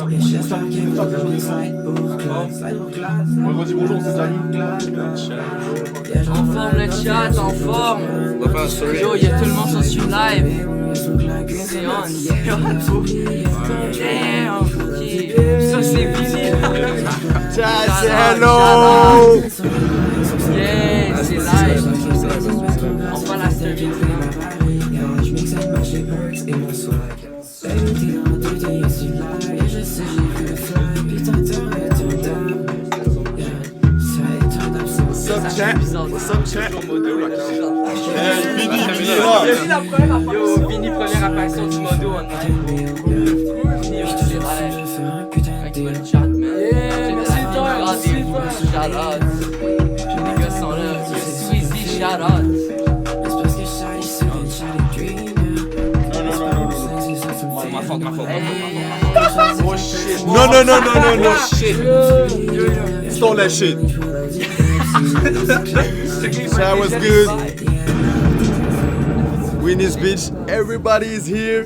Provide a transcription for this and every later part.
On redit bonjour, c'est ça. En forme le chat, en forme. On va faire un story. Yo, y'a tout le monde sur Stream Live. C'est on, bro. Damn, ok. Ça c'est Vini. Hello! Yeah, c'est live. On fait la story. What's up, chat? What's up, chat? Yo, Vini, première apparition du modo en live. C'est live. Fait que le chat, man. Rendez-vous, shout out. Les gars sont là. Sweezy, shout out. Ma faute. Oh shit. No shit. Stole that shit. That was good. Winnie's Beach. Everybody is here.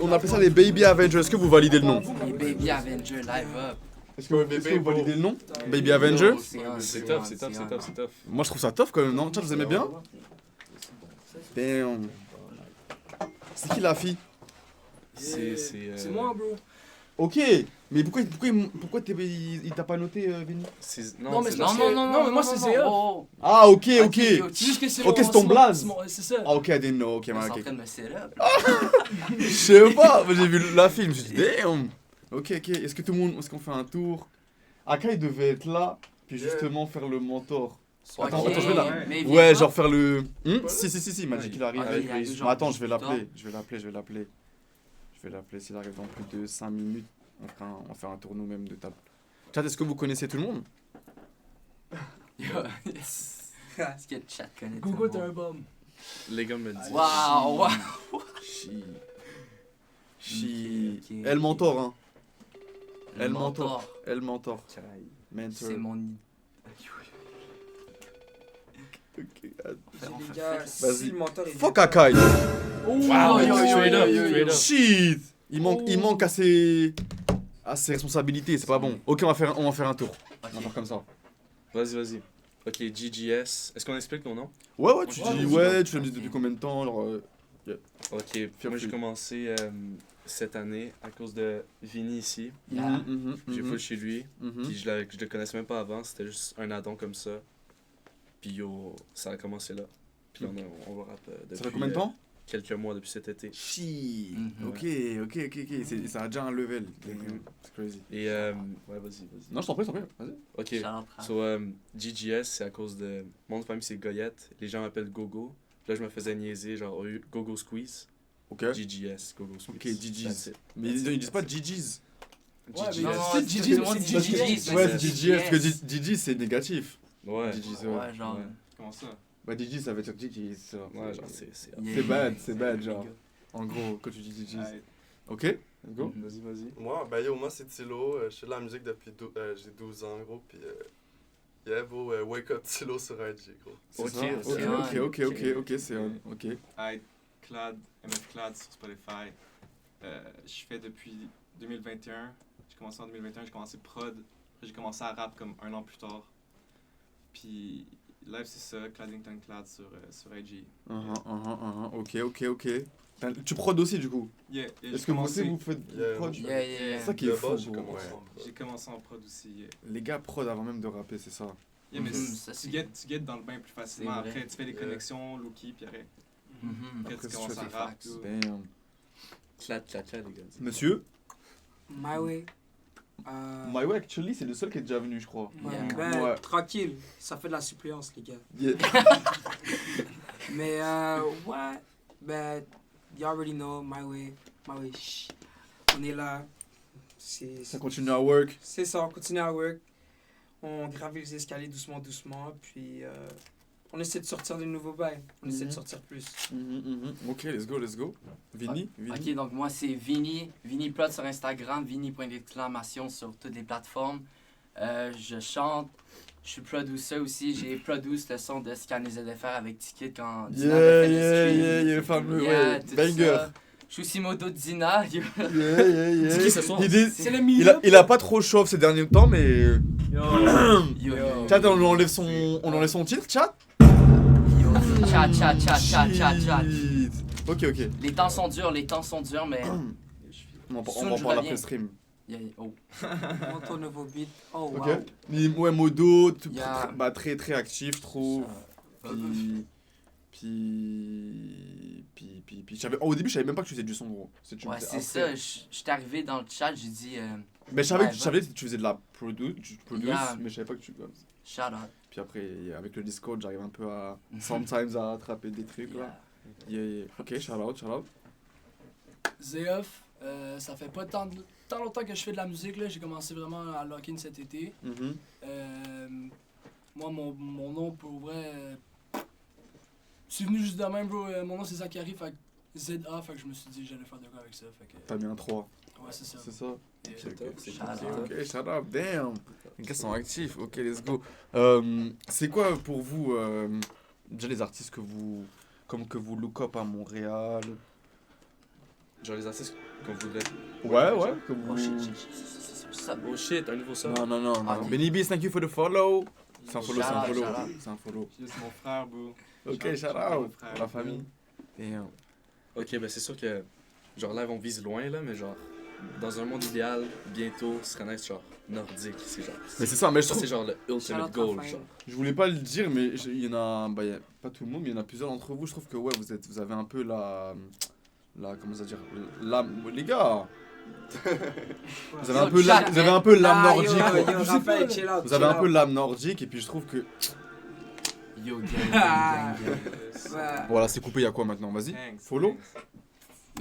On appelle ça les Baby Avengers. Est-ce que vous validez le nom? Les Baby Avenger live up. Est-ce que vous validez le nom? Baby Avengers? C'est tough. Moi je trouve ça tough quand même, non? Tiens, vous aimez bien? Damn. C'est qui la fille? C'est moi, bro. Ok, mais pourquoi il t'a pas noté, Vinny? Non, mais moi, c'est Zéa. Ah, ok. C'est juste que c'est Ok, c'est ton blaze. C'est ça. Ah, ok, I didn't know. Ok, Ils sont en ok. train de me setup. Je sais pas, j'ai vu la film, je me suis dit, damn. Ok, est-ce qu'on fait un tour? Aka, il devait être là, puis justement faire le mentor. Attends, je vais là. Ouais, genre faire le... Si, il m'a dit qu'il arrive. Attends, je vais l'appeler. S'il arrive dans plus de 5 minutes, on va faire un tour nous-mêmes de table. Chat, est-ce que vous connaissez tout le monde? Est-ce que le chat connaît tout Google, le t'es un monde? bum. Les gars me disent. Wow. Chi. Ok. Elle mentor, hein. Le mentor. Elle mentor. Mentor. C'est mon... Ok, Les gars, Vas-y. si le mentor est... fuck Akai. Wow, straight up. Shit. Il manque à ses responsabilités, c'est pas bon. Ok, on va faire un tour. On va faire comme ça. Vas-y. Ok, GGS. Est-ce qu'on explique nos noms? Ouais, tu Ouais, dis vas-y. tu fais la musique depuis combien de temps, genre Ok, moi j'ai commencé cette année à cause de Vinny ici. J'ai full chez lui. Puis je le connaissais même pas avant, c'était juste un addon comme ça. Puis yo, ça a commencé là. Puis là, on va rap depuis... Ça fait combien de temps? Quelques mois depuis cet été. Shit. Ok. Ça a déjà un level. C'est crazy. Et ouais, vas-y. Non, je t'en prie, vas-y. Ok, so GGS, c'est à cause de... Mon nom de famille, c'est Goyette. Les gens m'appellent Gogo. Puis là, je me faisais niaiser, genre Gogo Squeeze. Ok. GGS, Gogo Squeeze. Ok, GG's. Mais ils disent pas GG's. Ouais, mais Non, c'est GG's. c'est GG's. Ouais, c'est GG's, parce que GG's c'est négatif. Ouais. GG's, Ouais, genre... Ouais. Comment ça? Bah GG's ça veut dire GG's. Ça. Ouais, genre c'est... C'est bad, genre. En gros, quand tu dis GG's. Ok, let's go. Vas-y. Moi, c'est Tilo. Je fais de la musique depuis j'ai 12 ans, gros. Puis, bro, wake up Tilo sur IG, gros. C'est Ok, ça. Ok, c'est ok. Clad, MF Clad sur Spotify. Je fais depuis 2021. J'ai commencé en 2021, j'ai commencé prod. J'ai commencé à rap comme un an plus tard. Puis live c'est ça, Claddington Clad sur IG. Ok. Tu prod aussi du coup? Yeah, Est-ce que vous aussi vous faites du prod? Yeah. C'est ça qui est fou, j'ai gros. commencé en prod. J'ai commencé en prod aussi. Yeah. Les gars prod avant même de rapper, c'est ça. Yeah, mais ça, tu get dans le bain plus facilement. C'est vrai. Après, tu fais les connexions, low-key, puis après Après, tu c'est commences à chouette. rap. Damn. Clat, les gars. Monsieur? My way. My way, actually, c'est le seul qui est déjà venu, je crois. Ouais. Tranquille, ça fait de la suppléance, les gars. Yeah. Mais, you already know, my way, shh. On est là. Ça continue à work. C'est ça, on continue à work. On gravit les escaliers doucement, puis on essaie de sortir de nouveaux bails. On essaie de sortir plus. Ok, let's go. Vinny? Ok, donc moi c'est Vinny Plot sur Instagram, Vinny point d'exclamation sur toutes les plateformes. Je chante, je suis producer aussi, j'ai produit le son de Scanner ZFR avec Ticket quand Dina avait fait le stream. le fameux, Yeah, ouais, tout banger. ça. Shushimoto Dina. Yeah, yeah, yeah. C'est qui ce soir? C'est le milieu. Il a pas trop chauffe ces derniers temps, mais. Yo. Chat, on enlève son titre, chat? Chat. Shit. Ok. Les temps sont durs, mais. On va Soon, en je parler reviens. après stream. Oh. Monte ton nouveau beat. Oh, Ok. wow. Mais ouais, Modo, Yeah. bah, très actif, je trouve. Puis au début, je savais même pas que tu faisais du son, gros. Ouais, c'est ça. J'étais arrivé dans le chat, j'ai dit. Mais je savais Ouais, que tu faisais de la produce, Yeah. mais je savais pas que tu. Shout out. Puis après, avec le Discord, j'arrive un peu à. Sometimes à attraper des trucs là. Yeah. Ok, shout out. Zeoff, ça fait pas tant longtemps que je fais de la musique, là. J'ai commencé vraiment à lock-in cet été. Moi, mon nom, pour vrai, c'est venu juste de même, bro. Mon nom, c'est Zachary, fait que ZA, fait que je me suis dit j'allais faire de quoi avec ça, fait que... T'as mis un 3. Ouais, c'est ça. C'est ça? Yeah. Ok, shout out, damn! Les gars sont actifs, ok, let's go. C'est quoi pour vous, déjà les artistes que vous look up à Montréal? Genre les artistes qu'on voudrait. Ouais, que vous... Oh shit. Oh shit, un nouveau sub. Non. Ah, Benny Beast, thank you for the follow. C'est un follow. Shout out. Juste mon frère, bro. Ok, shout out, la famille. Damn. Ok, ben c'est sûr que. Genre là, on vise loin, là, mais genre. Dans un monde idéal, bientôt, ce serait nice, genre. Nordique, c'est genre. Mais c'est ça, mais je Ça, trouve... c'est genre le ultimate goal, genre. Je voulais pas le dire, mais il y en a... Bah, y a pas tout le monde, mais il y en a plusieurs d'entre vous. Je trouve que, ouais, vous avez un peu la... Comment ça dire? Les gars! Vous avez un peu l'âme nordique. Quoi. Vous avez un peu l'âme nordique, et puis je trouve que... Yo, gang. Voilà, c'est coupé, il y a quoi maintenant? Vas-y, follow.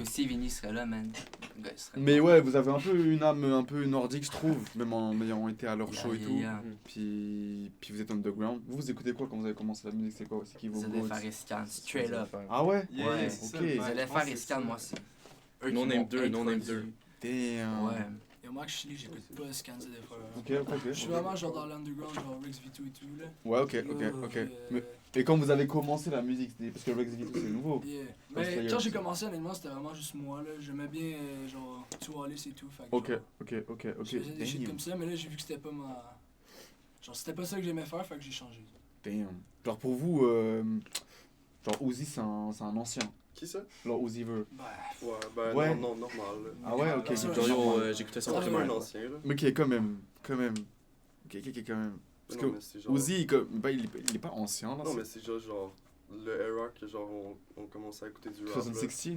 Aussi, Vinny serait là, man. Le gars, il serait Mais ouais, vous avez un peu une âme un peu nordique, je trouve, même en ayant été à leur show et tout. Puis vous êtes underground. Vous écoutez quoi quand vous avez commencé la musique? C'est quoi? C'est qui vos goats? ZFR et Scan, straight up. Ah ouais? Ouais, ok. ZFR et Scan, moi, c'est. eux Non qui name m'ont 2, non name introduit. 2. Damn. Ouais. Et moi, je suis j'écoute pas Scan ZFR. Ok. Je suis vraiment genre dans l'underground, genre Rex V2 et tout, là. Ouais, ok. Mais quand vous avez commencé la musique, c'était parce que Rex V2 c'est nouveau. Yeah. Parce qu'il y Mais a quand aussi- j'ai commencé, honnêtement, c'était vraiment juste moi, là. J'aimais bien, genre, Two Alice et tout. Fait que, Ok. genre, je faisais des shit Damn. comme ça, mais là, j'ai vu que c'était pas ma. Genre, c'était pas ça que j'aimais faire, fait que j'ai changé. Damn. Genre pour vous, genre Uzi c'est un ancien. Qui ça? Genre Uzi Vert. Bah, Ouais, ben Ouais. non, normal. Là. Ah ouais, ok. Ouais, Genre, yo, j'écoutais ça en C'est pas un primaire. ancien, là. Mais qui est quand même. Ok, quand même. Parce Non, que mais c'est genre... Uzi, il est pas ancien là. Non, mais c'est genre le era que genre on commençait à écouter du rap. 2016.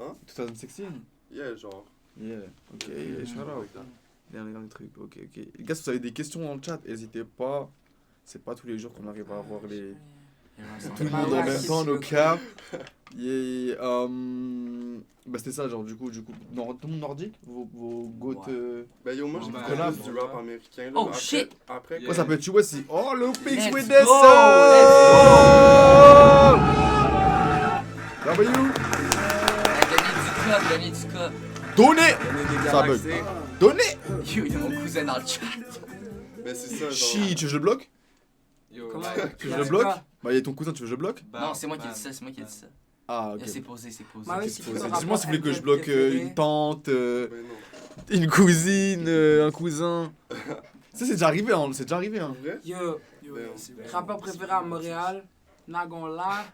Hein? 2016. Là. Yeah, genre. Yeah. Ok, shout out. Like that. Dernier truc. Ok. Les gars, si vous avez des questions dans le chat, n'hésitez pas. C'est pas tous les jours qu'on arrive à avoir les. Tout le monde en même temps, nos caps. Yeah. Bah c'était ça, genre du coup, tout le monde nordique, vos goats. Ben yo, moi Bon, j'écoute ben, plus du rap américain. Là. Oh, Après, shit! Après, Yeah. Ouais, ça peut être, tu vois, si. Oh, le Pix Let's with go, this! W! Donnez du cop. Donnez! Ça bug. Donnez! Yo, il y a mon cousin dans le chat. Ben c'est ça, genre. Chi, tu veux que je le bloque? Yo, Comment? Tu veux que je le bloque? Bah, il y a ton cousin, tu veux que je le bloque? Non, c'est moi qui ai dit ça, c'est moi qui ai dit ça. Ah, ok. C'est posé. Bah oui, Qu'est-ce c'est qu'il plutôt faut- rapport Dis-moi si vous voulez que je MTL bloque préféré. une tante, Ben non. une cousine, un cousin. Ça, c'est déjà arrivé, hein. C'est déjà arrivé, hein. Vrai? Yo, yo, Ben, c'est vrai. rappeur préféré à Montréal, Nagon là,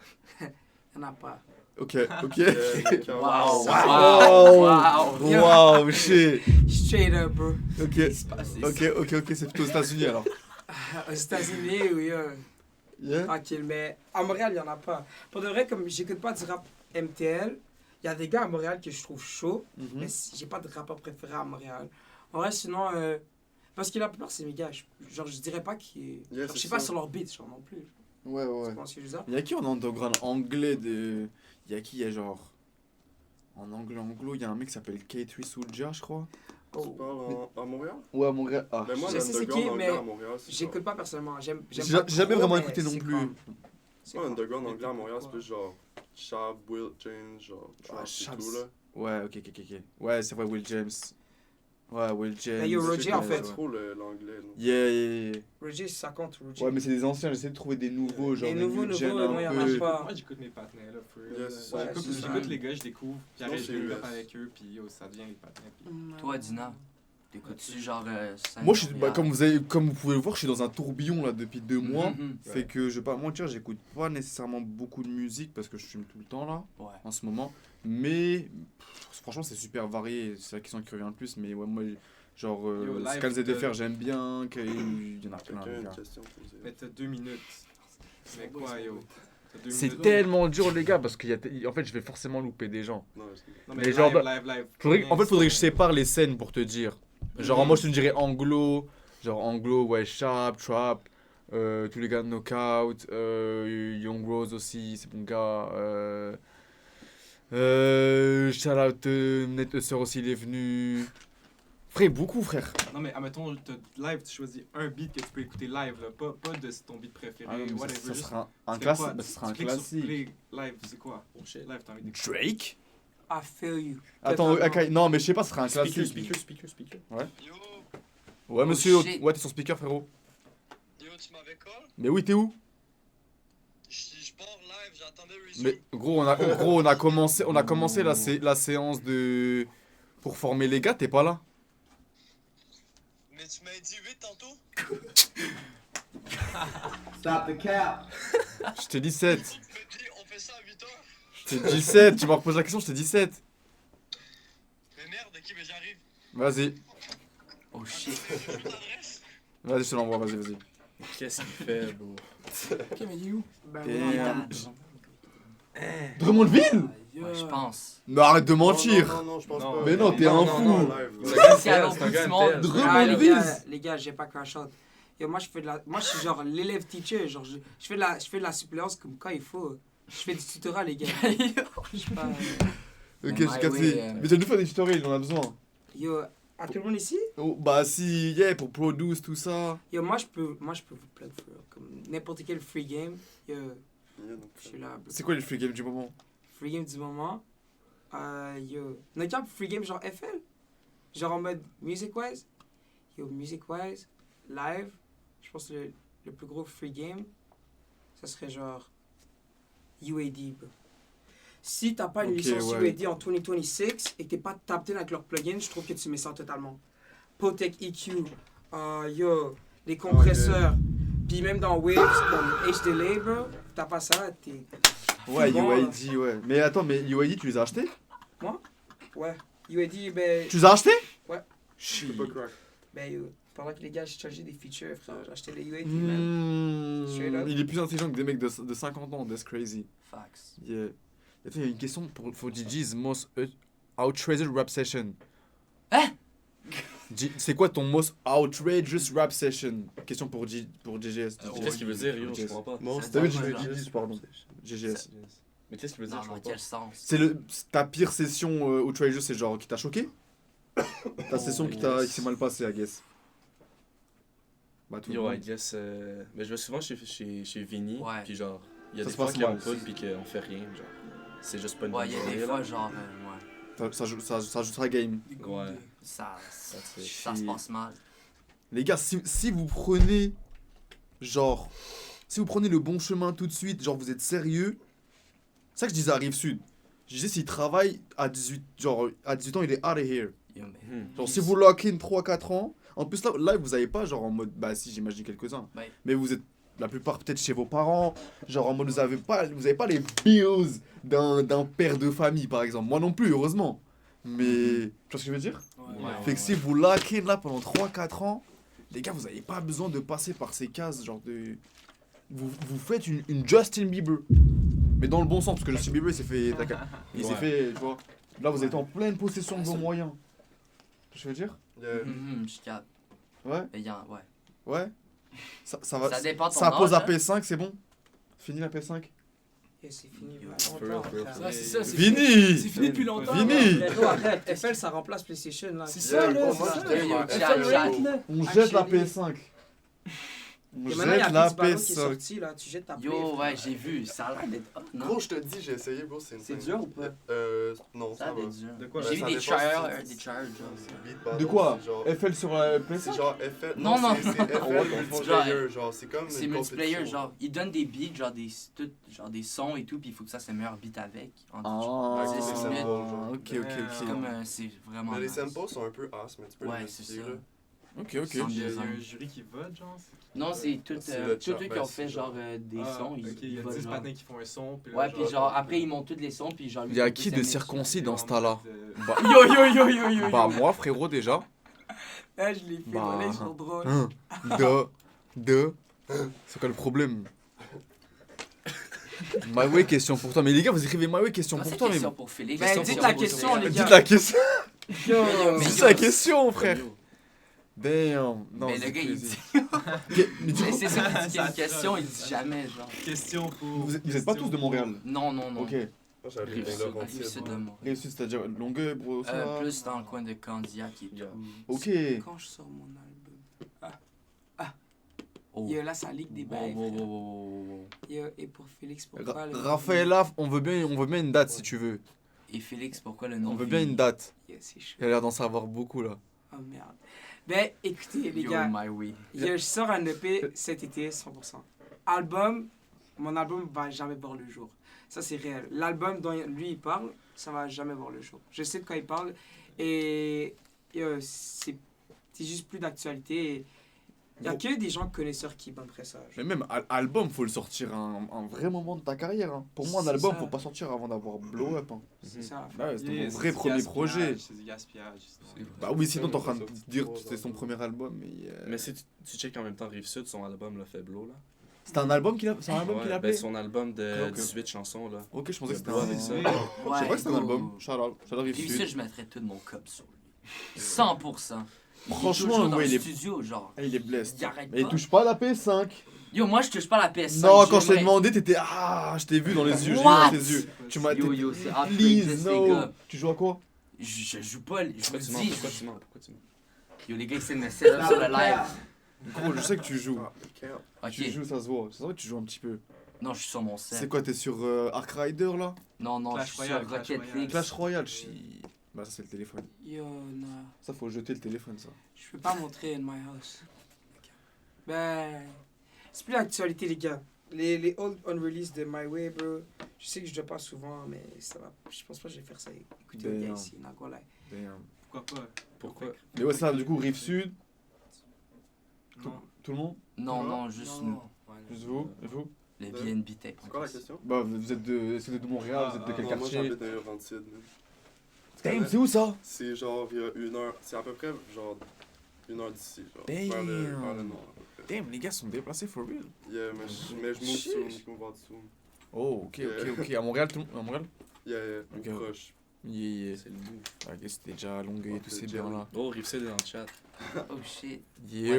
y'en a pas. Ok. Waouh! Wow! Wow, shit! Straight up, bro. Ok. Ok, c'est plutôt aux États-Unis alors. Aux États-Unis, oui, Yeah? tranquille, mais à Montréal, il y en a pas. Pour de vrai, comme j'écoute pas du rap MTL, il y a des gars à Montréal que je trouve chaud, mais j'ai pas de rappeur préféré à Montréal. En vrai, sinon, parce que la plupart, c'est mes gars. Genre, je dirais pas qu'ils. Yeah, genre, je c'est sais pas ça. sur leur beat, genre non plus. Ouais. Tu penses que je veux dire? Il y a qui en underground anglais de. Il y a qui? Il y a genre. En anglais anglo, il y a un mec qui s'appelle K3 Soulja, je crois. Tu Oh. parles à Montréal? Ouais, à Montréal. Ah. Ben moi, Je sais c'est l'underground qui, anglais mais à Montréal, c'est genre... J'écoute pas personnellement. J'aime J'ai pas jamais trop, vraiment mais écouté non c'est plus. comme- c'est Moi, comme- l'underground anglais à Montréal, c'est plus genre Chab, Will, James, genre Trap et Chab, tout, là. Ouais, ok. Ouais, c'est vrai, Will James. Ouais, Will James. Yo, Roger, en fait. C'est trop l'anglais. non? Yeah. Roger, ça compte, Roger. Ouais, mais c'est des anciens, j'essaie de trouver des nouveaux, genre Les des nouveaux, new gen moi, y en a un peu. pas. Moi, j'écoute mes partenaires, là. For real. Yes, Ouais, ouais, c'est ça. j'écoute les gars, je découvre. Puis Sinon, après, je c'est développe US. avec eux, puis yo, ça devient les partenaires. Puis... Toi, Dina, t'écoutes-tu genre. Moi, je suis, bah, comme vous pouvez le voir, je suis dans un tourbillon là depuis 2 mois. Mhm. Fait que je vais pas mentir, j'écoute pas nécessairement beaucoup de musique parce que je fume tout le temps là, Ouais. en ce moment. Mais franchement, c'est super varié. C'est la question qui revient le plus. Mais ouais, moi, genre, Yo, live, Scans et t'as- DFR, j'aime bien. Il y en a plein. Quelqu'un a les une gars. question à poser. Mais t'as 2 minutes. Mais quoi, yo? T'as 2 C'est minutes. tellement dur, les gars, parce en fait, je vais forcément louper des gens. Non, Non, Mais mais genre, live. En fait, faudrait que je sépare les scènes pour te dire. Genre, moi, je te dirais anglo, ouais, sharp, trap, tous les gars de Knockout, Young Rose aussi, c'est mon gars. Shout out, Net Sir aussi, il est venu. Frère, beaucoup, frère. Non, mais admettons, live, tu choisis un beat que tu peux écouter live, là. Pas de ton beat préféré, Ah non, mais whatever. ça juste- sera un tu fais classique. quoi? Bah, ça sera un Tu cliques sur classique. play, live, c'est quoi? Live, t'as envie d'écouter. Drake. I feel you. Attends, Totalement. ok, non, mais je sais pas, ce sera un classique. speaker. Ouais, monsieur, shit. ouais, t'es sur speaker, frérot. Yo, tu m'avais call? Mais oui, t'es où? Je pars live, j'attendais Resume. Mais gros, on a commencé la séance de pour former les gars, t'es pas là? Mais tu m'as dit 8 tantôt? Stop the cap. Je t'ai dit 7. Tu m'as dit on fait ça à 8 heures? Je t'ai dit 7, tu m'as reposé la question, je t'ai dit 7. Mais merde, ok, mais j'arrive. Vas-y, Oh shit. Je veux l'adresse? vas-y, je te l'envoie, vas-y. Qu'est-ce qu'il fait, bro? Ok, mais il est où? Ben, Et, oui, Drummondville? Ouais, je pense. Non, arrête de mentir. Non, je pense Non. pas. Mais non, t'es un fou. C'est à l'autre bout du monde. Drummondville. les gars, j'ai pas crash out. Yo, moi, je suis genre l'élève teacher. Genre, je fais de la suppléance comme quand il faut. Je fais du tutorat, les gars. Je suis pas. Ok, My j'ai way, capté. Mais tu vas nous faire des tutoriels, on en a besoin. Yo, à tout le monde ici? Oh, bah si, yeah, pour produce, tout ça. Yo, moi, je peux vous plug for real. Comme n'importe quel free game. Yo, je suis là. bro. C'est quoi les free games du moment? Free game du moment. Yo, notre job free game genre FL. Genre en mode music-wise. Yo, music-wise, live. Je pense que le plus gros free game, ça serait genre UAD, bro. Si t'as pas une Ok, licence ouais. UAD en 2026 et que t'es pas tapped in avec leur plugin, je trouve que tu mets ça totalement. Potec EQ, yo, les compresseurs, puis même dans Waves, comme HDLA, bro, t'as pas ça, t'es... Ouais, Bon, UID, ouais. Mais attends, mais UID, tu les as achetés? Ouais, UAD, ben... Tu les as achetés? Ouais. Shit. C'est pas crack. Ben, yo, pendant que les gars, j'ai chargé des features, frère, j'ai acheté les UAD, man. Straight up. Il est plus intelligent que des mecs de 50 ans, that's crazy. Facts. Yeah. Attends, il y a une question pour GG's most outrageous rap session. Hein? C'est quoi ton most outrageous rap session? Question pour GGS. Qu'est-ce qu'il veut dire, Yo? Je comprends pas. Non, Ça T'as vu, veut j'ai dire fait quoi, GGS, pardon. GGS. Mais qu'est-ce qu'il veut dire? Non, Je dans comprends quel pas. sens? C'est ta pire session outrageous, c'est genre qui t'a choqué? Ta session qui s'est mal passée, I guess. Bah, tout le Yo, monde. I guess. Mais je vais souvent chez Vinny, Ouais. puis genre, il y a Ça des se fois passe qu'il y a mal. un poudre, puis qu'on fait rien, genre. C'est juste pas une Ouais, bonne il y a des journée, fois, là. genre, ouais. Ça joue sa game. Des Ouais. goûts de- Ça fait se passe mal. Les gars, si vous prenez, genre, si vous prenez le bon chemin tout de suite, genre vous êtes sérieux, c'est ça que je disais à Rive-Sud. Je disais, s'il travaille à 18, genre, à 18 ans, il est out of here. Yo, mais- Genre, si vous lock in 3-4 ans, en plus là, vous avez pas, genre, en mode, bah si, j'imagine quelques-uns, Ouais. mais vous êtes, la plupart peut-être chez vos parents, genre, en mode, vous avez pas les bills d'un père de famille, par exemple. Moi non plus, heureusement. Mais, tu vois ce que je veux dire? Ouais. Ouais. Fait que si vous lock in là pendant 3-4 ans, les gars, vous avez pas besoin de passer par ces cases, genre de... Vous faites une Justin Bieber. Mais dans le bon sens, parce que Justin Bieber, il s'est fait... Il s'est Ouais. fait, tu vois. Là, vous êtes en pleine possession de vos moyens. Tu vois ce que je veux dire? Je capte. Ouais, Mais ouais. ouais. Ça va... Ça dépend de ton Ça pose âge, la PS5, c'est bon? Fini la PS5? Et c'est fini, Yo, man. for Longtemps, real, for real. frère. Ça, c'est ça, c'est Vini! C'est fini depuis longtemps. Vini! là. Mais gros, arrête, FL ça remplace PlayStation là. C'est ça, là. moi, c'est je ça. t'aime, Yo, hein. chat, chat. On jette la Actually. PS5. Et maintenant, il y a Jette la un petit ballon qui est PS5. sorti, là. Tu jettes ta play. Yo, ouais, frère. j'ai vu. Ça a l'air d'être hot, non? Gros, je te dis, j'ai essayé, bro, c'est C'est insane. dur ou pas? Non, Ça ça a va. l'air dur. De quoi? J'ai Ben, vu ça des dépend trials, si- des charges, genre. C'est beat battle, De quoi c'est genre- FL sur la PS5? C'est genre FL. Non, non. C'est FL multiplayer, genre, c'est comme C'est une multiplayer, compétition. genre, ils donnent des beats, genre des sons et tout, puis il faut que ça se meilleur beat avec. Ah, Ouais, c'est samples, ça. genre. Ok, C'est ok, comme, c'est vraiment. Mais les nice. samples sont un peu ass, mais tu peux Ouais, les c'est modifier, ça. là. ok. Ok, Sans Il y a design. un jury qui vote, genre? Non, c'est tout, C'est le tous chat, eux qui ben, ont c'est fait genre genre- des Ah, sons. ok, il y a votent, 10 genre. patins qui font un son. Puis là, Ouais, puis genre, après ils montent tous les sons, puis genre. Il y a qui de circoncis dans ce tas-là? Bah, Yo, yo, yo, yo, yo. bah moi, frérot, déjà. Eh, je l'ai fait, Bah. voilà, ils sont drôles. Deux. C'est quoi le problème? My way, question pour toi. Mais les gars, vous écrivez My way, question Non, pour c'est toi. Mais question pour Félix. Ben, question dites pour la vous, question, frère. les gars. dites la question. Yo, Mais C'est yo, la question, frère. Yo. Damn. Non, Mais le c'est gars, il crazy. dit. Mais du coup, C'est ça qu'il dit qu'il y a une question, il dit jamais, genre. Question pour. vous êtes pas tous de Montréal? Non, non, non. Ok. Moi, j'avais Rive les sud, Laurentides. rive sud de moi. Réussite, c'est-à-dire Longueuil, bro. ça. Plus dans le coin de Candiac et tout. Yeah. Ok. Quand je sors mon album. Oh. Yo, là, ça leak des Wow, bails. wow, frère. wow, wow, wow. Yo, et pour Félix, pourquoi le. Raphaël, on veut bien une date si tu veux. Et Félix, pourquoi le nom? On veut bien une date. Yo, c'est chaud. Il a l'air d'en savoir beaucoup là. Oh merde. Ben, écoutez, les Yo, gars. my way. Yo, je sors un EP cet été, 100%. Mon album va jamais voir le jour. Ça, c'est réel. L'album dont lui, il parle, ça va jamais voir le jour. Je sais de quoi il parle. Et c'est juste plus d'actualité. Il n'y a que des gens connaisseurs qui banderaient ça. Mais même album, faut le sortir à un vrai moment de ta carrière. Hein. Pour moi, un C'est album, ça. faut pas sortir avant d'avoir blow up. Hein. C'est ça. Bah ouais, c'est ton Yeah, vrai du premier gaspillage, projet. C'est du gaspillage. sinon. Bah oui, sinon t'es en train de Ouais, dire ouais, que c'était son ouais. premier album. Mais si tu checkes en même temps Rive Sud, son album, là, fait blow, là. C'était un album qu'il a, c'est un album qu'il a ben, appelé. son album de Ok. 18 chansons, là. Ok, je pensais que c'était Blow un. avec ça. Je savais pas que c'était un album. Shout-out Rive Rive Sud, Sud. je mettrais tout mon cop sur lui. 100%. Il est Franchement, toujours dans ouais, le il est- studio, genre. Ah, il est blessed. Il arrête Mais il pas. touche pas à la PS5. Yo, moi, je touche pas à la PS5. Non, quand je t'ai j'aimerais- demandé, t'étais. Ah, je t'ai vu dans les yeux, j'ai vu What? dans tes yeux. Tu m'as Yo, dit. yo, c'est outrageous, Please, les no. gars. Tu joues à quoi? Je joue pas, je Pourquoi vous tu mens? dis. Pourquoi tu mens? Pourquoi tu mens? Yo, les gars, ils essaient de me set up sur le live. Gros, je sais que tu joues. Ok. Tu joues, ça se voit. Ça se voit que tu joues un petit peu. Non, je suis sur mon set. C'est quoi, t'es sur Ark Rider là? Non, non, Clash je suis Royale, sur Clash Rocket Royale. League. Clash Royale, chi. Bah, ça, c'est le téléphone. Yo, non. Ça, faut jeter le téléphone, ça. Je peux pas montrer in my house. Ben. C'est plus l'actualité, les gars. Les old unreleased de My Way, bro. Je sais que je dois pas souvent, mais ça va. Je pense pas que je vais faire ça. Écoutez, les gars, Damn. ici, not gonna lie. Damn. Pourquoi pas? Pourquoi? Mais ouais, ça, du coup, Rive Sud, Non. tout le monde? Non, non, juste Non, non. Juste vous? Et vous? le BNB Tech. C'est quoi la question? Bah, vous êtes de. Est-ce que vous êtes de Montréal? Vous êtes de quel Non, moi, quartier? j'habite dans les Laurentides. là. Damn, c'est où ça? C'est genre, il y a 1 heure. C'est à peu près, genre, 1 heure d'ici, genre. Damn. Vers le nord, à peu près. Damn, les gars sont déplacés for real. Yeah, mais je move Sheesh. soon, je move out soon. Oh, ok. À Montréal, tout le monde? À Montréal? Yeah, Ok. ou proche. Yeah. C'est le move. Ah, ok, c'était déjà à Longueuil et tous ces biens là. Oh, Rive Sud est dans le chat. Oh shit. Yeah.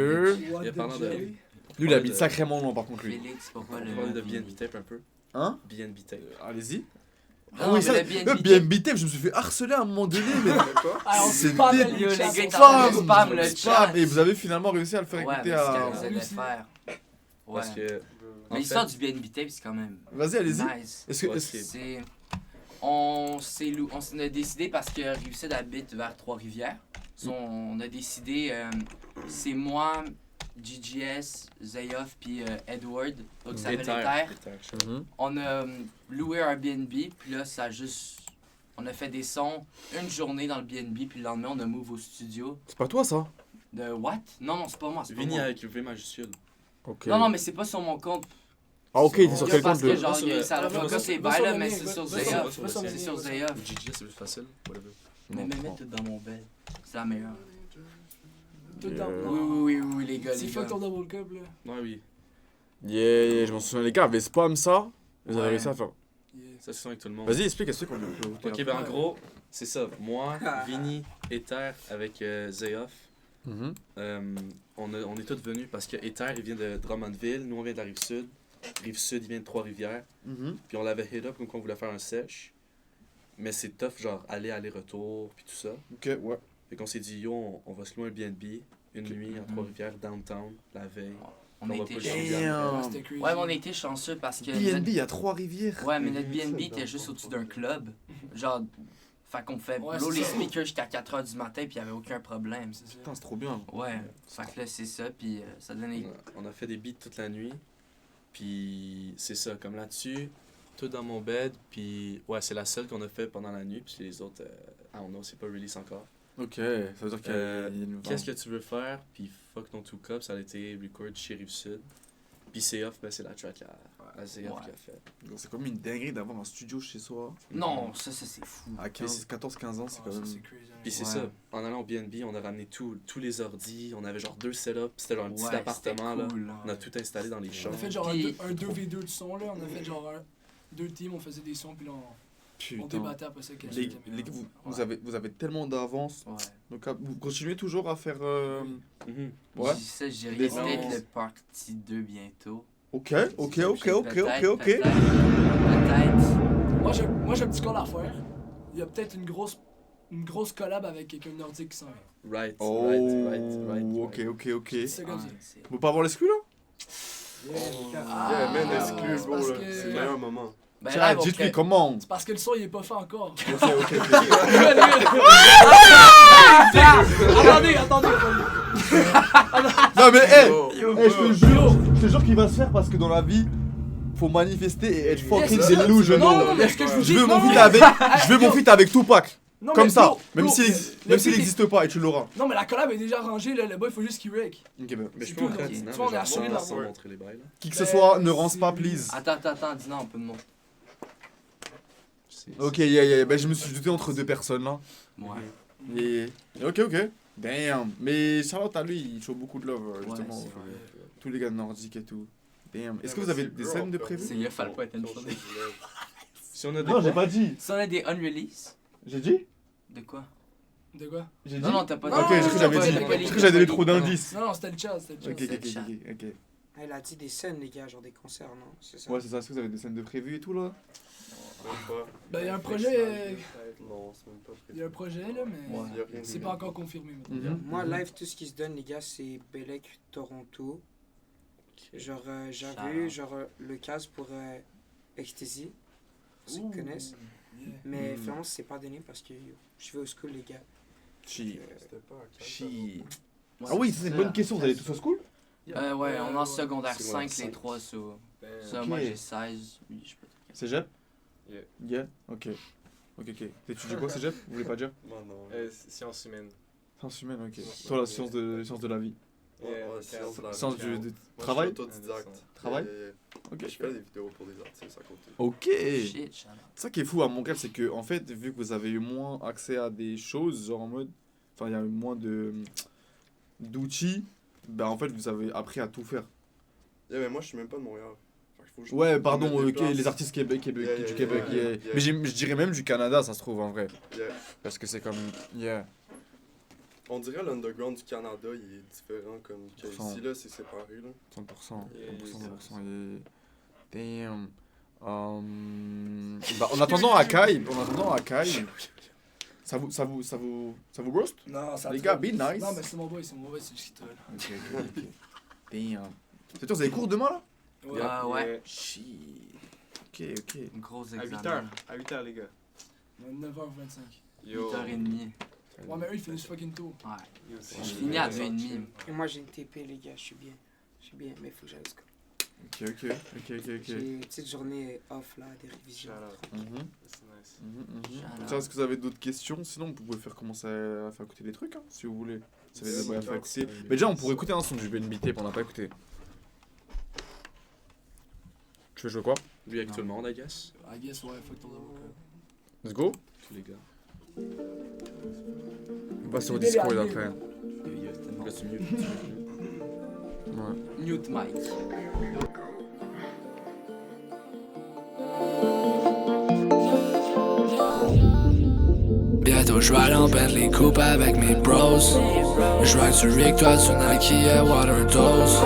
What Et the parlant de- jelly? Lui, il habite sacrément loin par contre, lui. Félix, pourquoi On le. va parler de nom BNB Tape un peu. Hein? BNB Tape. Allez-y. Ah oui, ça, le BNB BNB Tape, je me suis fait harceler à un moment donné, mais. Ah, on C'est spam débile. Yo, le les chat, gars, on ils t'envoient spam. le spam, le chat. Et vous avez finalement réussi à le faire Ouais, écouter mais c'est à. ce que vous allez faire. Ouais. Parce que. Mais en l'histoire fait- du BNB Tape, c'est quand même Vas-y, allez-y. nice. Est-ce que. Ouais, est-ce- C'est. On s'en a décidé parce que Rive-Sud habite vers Trois-Rivières. On a décidé, c'est moi, GGS, Zayoff puis Edward, donc ça s'appelle Ether. Mhm. On a loué un BNB, puis là, ça a juste. On a fait des sons une journée dans le BNB, puis le lendemain, on a move au studio. C'est pas toi ça? De what? Non, non, c'est pas moi, c'est pas Vini moi. avec le V majuscule. Ok. Non, non, mais c'est pas sur mon compte. Ah, ok, t'es sur Yo, quel parce compte que de. genre, sur il y a- le- ça va a pas sur- c'est va bail sur là, le mais mien, c'est va- sur va sur- Zayoff. va sur le C'est mien, sur va sur- Zayoff. Ou GG, c'est plus facile. Whatever. Mais me mettre tout dans mon bed. C'est la meilleure. Tout le temps. Oui, les gars, C'est les fuck gars. ton double cup, là. Ouais, oui. Yeah, je m'en souviens, les gars avaient spam ça. Vous avez Ouais. réussi à faire. Yeah. Ça, c'est ça avec tout le monde. Vas-y, explique, explique. On Ok, ben en gros, c'est ça. Moi, Vini, Ether avec Zayoff. Mhm. On est tous venus parce que Ether, il vient de Drummondville. Nous, on vient de la Rive-Sud. Rive-Sud, il vient de Trois-Rivières. Mhm. Puis on l'avait hit up comme qu'on voulait faire un sèche. Mais c'est tough, genre aller-retour, puis tout ça. Ok, ouais. Fait qu'on s'est dit, yo, on va se louer un BNB, une nuit à Trois-Rivières, downtown, la veille. On a été pas chanceux. Damn. C'était crazy. Ouais, mais on a été chanceux parce que. BNB, il y a 3 rivières. Ouais, mais notre BNB était juste au-dessus d'un club. Genre, fait qu'on fait Ouais, blow c'est les ça. speakers jusqu'à 4h du matin, puis il n'y avait aucun problème. C'est ça. Putain, c'est trop bien. Ouais, fait que là, c'est ça, puis ça donnait. On a fait des beats toute la nuit. Puis c'est ça, comme là-dessus, tout dans mon bed. Puis ouais, c'est la seule qu'on a fait pendant la nuit. Puis les autres, on a, c'est pas release encore. Ok, ça veut dire qu'il y a une Qu'est-ce que tu veux faire? Puis Fuck Ton Two Cup, ça a été record chez Rive-Sud. Puis C'est Off, ben, c'est la track à C'est Off Ouais. qui a fait. C'est comme une dinguerie d'avoir un studio chez soi. Non, ça c'est fou. À 14-15 ans, c'est Ah, quand ça, même. c'est crazy. Puis c'est Ouais. ça, en allant au BNB, on a ramené tous les ordis, on avait genre 2 setups, c'était genre un petit Ouais, appartement c'était cool, là. là. On a tout installé dans les On a chambres. fait genre Puis- un 2v2 de son là, on a fait genre 2 teams, on faisait des sons, puis là on Putain. débattait après ça. quel Les, était meilleur. vous avez tellement d'avance. Ouais. Donc, vous continuez toujours à faire. Mhm. Ouais. J'ai ça, j'ai Des réalisé sons. le partie 2 bientôt. Ok. Puis peut-être. Moi j'ai un petit call à faire. Il y a peut-être une grosse collab avec quelqu'un de nordique qui s'en vient. Right, Oh, right. ok. C'est comme ça. Vous pas avoir l'exclu là? Yeah, man, exclu, c'est bro, parce là. que- C'est le meilleur moment. Ben, Tiens, là, dites-lui comment. C'est parce que le son il est pas fait encore. Ok. Attendez. Non mais hé, Oh. je te jure qu'il va se faire parce que dans la vie, faut manifester et être fucking Yes, delusional. non, mais ce que je vous dis, Je veux mon non, feat mais- avec, je veux mon feat avec Tupac. Non, Comme mais ça, bro, même bro, s'il le feat est- n'existe pas et tu l'auras. Non, mais la collab est déjà rangée, là, le boy, il faut juste qu'il rec. Ok, ben, Mais je C'est peux en tout, faire donc, Dina, tu vois, on est mais assuré de genre, l'avoir. sans montrer les bails là. qui que ce soit, ne rance pas, c'est- please. Attends, dis non, un peu de mots. Ok, yeah. Ben, je me suis douté entre deux personnes là. Ouais. Et... Ok. Damn. Mais Charlotte à lui, il show beaucoup de love, justement. c'est vrai. Tous les gars nordiques et tout. Damn. Est-ce que vous avez des scènes de prévues? C'est Yoff Alpo et Tension. Si on a des Non, j'ai pas dit. Si on a des unreleased, J'ai dit? de quoi? De quoi? J'ai dit? Non, t'as pas Non, Ok, dit. j'ai cru que j'avais pas dit. dit. J'ai cru que j'avais donné trop d'indices. Non, c'était le chat, c'était le Ok. chat. Elle a dit des scènes, les gars, genre des concerts, non? C'est ça. Ouais, c'est ça. Est-ce que vous avez des scènes de prévues et tout là? Même pas. Ben, il y a un projet, Non, c'est même pas il y a un projet là, mais Ouais. Il y a rien de c'est pas encore confirmé. maintenant. Mhm. Moi, live, tout ce qui se donne, les gars, c'est Belek, Toronto. Genre, j'avais eu genre, le cas pour Ecstasy. Ceux qui connaissent. Yeah. Mais Mm. finalement, c'est pas donné parce que je vais au school, les gars. Chi. C'était pas à Cannes, Chi. Ouais, Ah oui, c'est une bonne question. Vous allez tous au school? Ouais, on est en secondaire Secondaire 5, les 5. 3, so. Ça, Ok. moi j'ai 16, oui, je peux te Cégep? Yeah. Ok. T'étudies quoi, Cégep? Vous voulez pas dire? Moi, non. Sciences humaines. Sciences humaines, ok. Toi, la science de la vie. Ouais, science de la vie. Science du Moi, je suis travail? autodidacte. Travail? Et- Ok. Je fais des vidéos pour des artistes à côté. Ok. Shit, shout out. C'est ça qui est fou à Montréal, c'est que, en fait, vu que vous avez eu moins accès à des choses, genre en mode. Enfin, il y a eu moins d'outils, ben en fait, vous avez appris à tout faire. Yeah, mais moi, je suis même pas de Montréal. Fait qu'il faut que je Ouais, me pardon, ok, déplace. les artistes Yeah, du Québec, yeah. Mais je dirais même du Canada, ça se trouve en vrai. Yeah. Parce que c'est comme. Yeah. On dirait l'underground du Canada, il est différent comme Pourcent. qu'ici, là, c'est séparé, là. 100%. Yeah, 100%. Damn. Bah, en attendant Akai, ça vous roast? Non, ça Les te- gars, be nice. Non, mais c'est mon boy, c'est juste qu'il troll. Ok. Damn. C'est sûr, vous avez cours demain là? Ouais. Ah ouais, Shit. Ok. une grosse À examen. 8h. À 8h, les gars. 9h25. Yo. 8h30. Ouais, mais eux, ils finissent fucking tôt. Ouais. Yo, Je finis à 2h30. Et moi, j'ai une TP, les gars, je suis bien. Mais il faut que j'aille au school. Ok. J'ai une petite journée off, là, des révisions. Shout out. Mhm. C'est nice. Tiens, est-ce que vous avez d'autres questions? Sinon, vous pouvez faire commencer à faire écouter des trucs, hein, si vous voulez. Ça va être à faire écouter. Mais déjà, on pourrait écouter un son du BNBT qu'on n'a pas écouté. Tu veux jouer quoi? Lui avec tout le monde, I guess. I guess, ouais, fuck ton avocat. Let's go? Tous les gars. On va sur Discord après. Là, tu mieux. Ouais. Mute mic. Bientôt je vais en Bentley Coupe avec mes bros. Je ride sur Rick, toi sur Nike et Water Dose.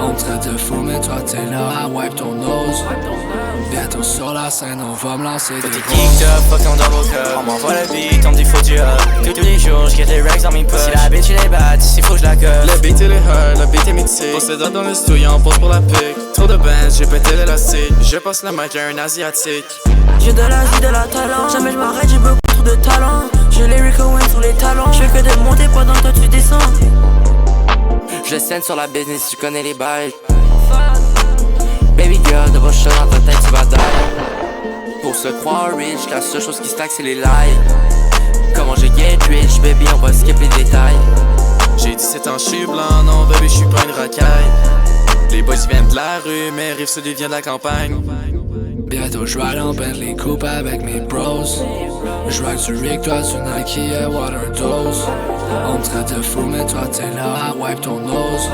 On traite de fou mais toi t'es là à wipe ton nose. Bientôt sur la scène, on va me lancer des T'es geeked up, fuck ton double cup. On m'envoie le beat, on me dit faut du up. Tous les jours, j'get les racks dans mes poches. Si la bitch elle est bad, ici faut que je la gueule. Le beat il est hard, le beat est mythique. Possédant dans le studio, on pose pour la pique. Trop de bands, j'ai pété l'élastique. Je passe le mic à un asiatique. J'ai de l'Asie, de la talent. Jamais je m'arrête, j'ai beaucoup trop de talent. J'ai les Rick Owens sur les talons. Je fais que de monter pendant que toi tu descends. Je scène sur la business, tu connais les bails. Baby girl, de shot dans ta tête, tu vas die. Pour se croire rich, la seule chose qui stack c'est les lies. Comment je get rich, baby, on va skip les détails. J'ai 17 ans, je suis blanc, non baby, je suis pas une racaille. Les boys viennent de la rue, mais Rive-Sud vient de la campagne. Bientôt je ride en Bentley coupe avec mes bros. Je ride sur Rick, toi sur Nike et Water Dose. On me traite de fou mais toi t'es là à wipe ton nose.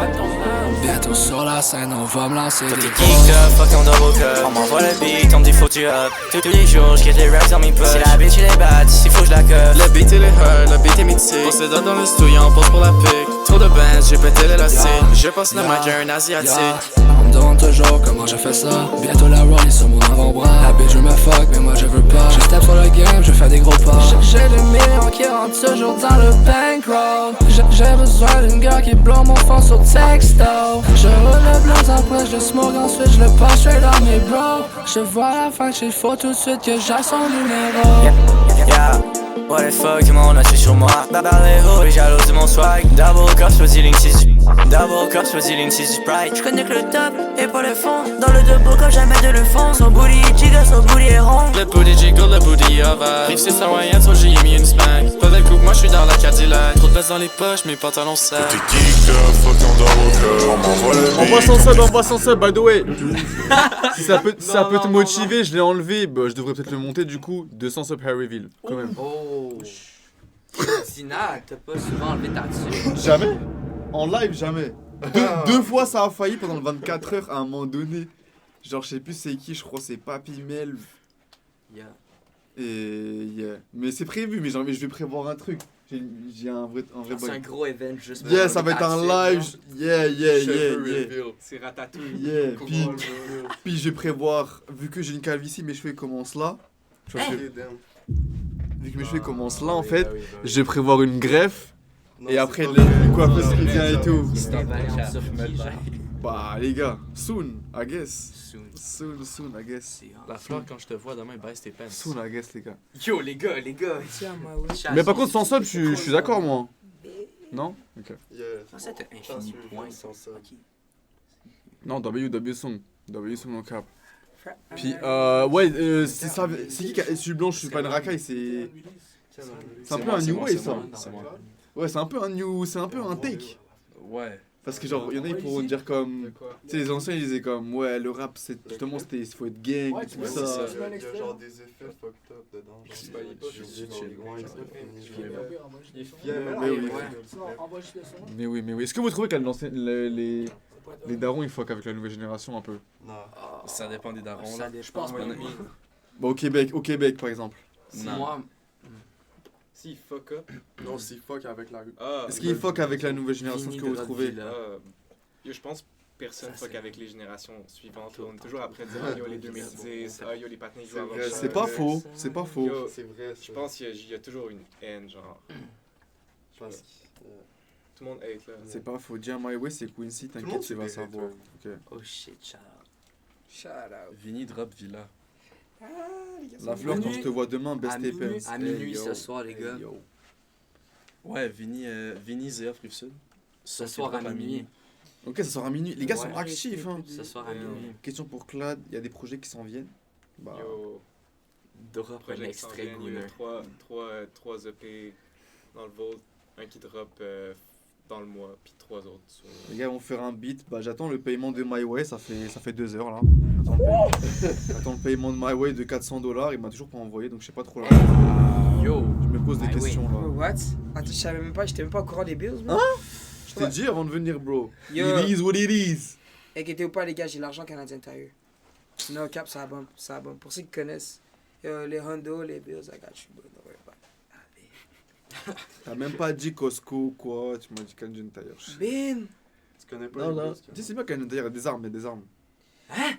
Bientôt sur la scène on va me lancer des T'es geeked up, fuck ton double cup. On m'envoie le beat, on me dit faut tu up. Tous les jours, j'get les racks dans mes poches. Si la bitch elle est bad, ici faut que je la cuff. Le beat il est hard, le beat est mythique. Possédant dans le studio, on pose pour la pique. Trop de bands, j'ai pété l'élastique. Je passe le mic à un asiatique. On me demande toujours comment je fais ça. Bientôt la roll est sur mon avant-bras. La bitch je me fuck mais moi je veux pas. Je step sur le game, je fais des gros pas. J'ai le million qui rentre toujours dans le bankroll. J'ai besoin d'une girl qui blow mon phone sur texto. Je roule le blunt après je smoke ensuite je le passe straight dans mes bros. Je vois la fin, il faut tout de suite que j'aille son numéro. Yeah, what the fuck, tout le monde a-tu sur moi. Babar les hauts, les jaloux de mon swag. Double cup, choisis ligne 6 du Double cup, choisis ligne 6 du Sprite. J'connais que le top et pas le fond. Dans le double cup, jamais de le fond. Son booty jiggle, son booty est rond. Le booty jiggle, le booty ovale. Rive c'est hawaïenne, soit j'ai mis une smack. Pas de coupe, moi j'suis dans la Cadillac. Trop de baisse dans les poches, mes pantalons sales. T'es geeked up, fuck ton double cup. On m'envoie le beat. Envoie sans sub, by the way. Si ça peut te motiver, je l'ai enlevé. Bah, je devrais peut-être le monter du coup. 200 sub Harryville, quand même. Oh. Zina, t'as pas souvent enlevé ta dessus. Jamais. En live, jamais. Deux fois ça a failli pendant le 24 heures à un moment donné. Genre, je sais plus c'est qui, je crois c'est Papy Melv. Yeah. Et yeah. Mais c'est prévu, mais je vais prévoir un truc. J'ai un vrai c'est un gros event juste pour yeah, ça va être un live. Yeah. C'est ratatouille. Yeah. Puis je vais prévoir, vu que j'ai une calvitie, mes cheveux commencent là. Vu que mes cheveux commencent là, en fait, je vais prévoir une greffe. Et après, une coiffeuse qui vient et tout. Bah, les gars, soon, I guess. Soon, I guess. La fleur, quand je te vois demain, baisse tes peines. Soon, I guess, les gars. Yo, les gars. Mais par contre, sans sub, je suis d'accord, moi. Non? Ok. Ça, c'était infini point. Non, W Song. W Song en cap. Puis, ouais, c'est qui celui blanc, je suis pas une racaille, c'est un peu un new way, ça. Ouais, c'est un peu un take. Ouais. Parce que genre, y'en a, ils pourront dire comme... Tu sais, les anciens, ils disaient comme, ouais, le rap, c'est justement, il faut être gang, tout ça. Il y a genre des effets fucked up dedans. Mais oui. Est-ce que vous trouvez que les darons, ils fuck avec la nouvelle génération un peu? Non. Ça dépend des darons, là. Je pense pas. Bon, au Québec, par exemple. Moi... Si fuck up. Non, si fuck avec la rue. Est-ce qu'ils fuck avec la nouvelle génération, ce que vous trouvez? Je pense personne fuck avec les générations suivantes. On est toujours après de dire yo les 2010, yo les patins qui jouent avant. C'est pas faux. C'est vrai. Je pense qu'il y a toujours une haine, genre. Je pense tout le monde hate là. C'est pas faux. Jam My Way, c'est Quincy, t'inquiète, tu vas savoir. Ok. Oh shit, shout out. Vini drop Villa. La fleur, quand je te vois demain, best tes peines. À minuit ce soir, les gars. Ouais, Vini Zéoff Rive-Sud. Ce soir à minuit. Ok, ça sort à minuit. Les gars sont actifs, hein. Ce soir à minuit. Question pour Clad, il y a des projets qui s'en viennent. Bah. Yo. Drop un extrait il y a 3 EP dans le vote, un qui drop dans le mois, puis 3 autres. Les gars vont faire un beat. Bah, j'attends le paiement de My Way, ça fait 2 heures là. J'attends le paiement de My Way de $400, il m'a toujours pas envoyé donc je sais pas trop là. Yo, je me pose des questions là. What? Attends, j'étais même pas au courant des bills, bro. Hein? Je t'ai dit avant de venir, bro. Yo. It is what it is. Inquiétez-vous pas, les gars, j'ai l'argent Canadien Tire. No cap, ça bombe. Pour ceux qui connaissent, les Hondo, les bills, I got you, bro. Don't worry about it. T'as même pas dit Costco ou quoi, tu m'as dit Canadian Tire. Ben! Tu connais pas non. Dis c'est bien Canadian Tire, il y a des armes, Hein?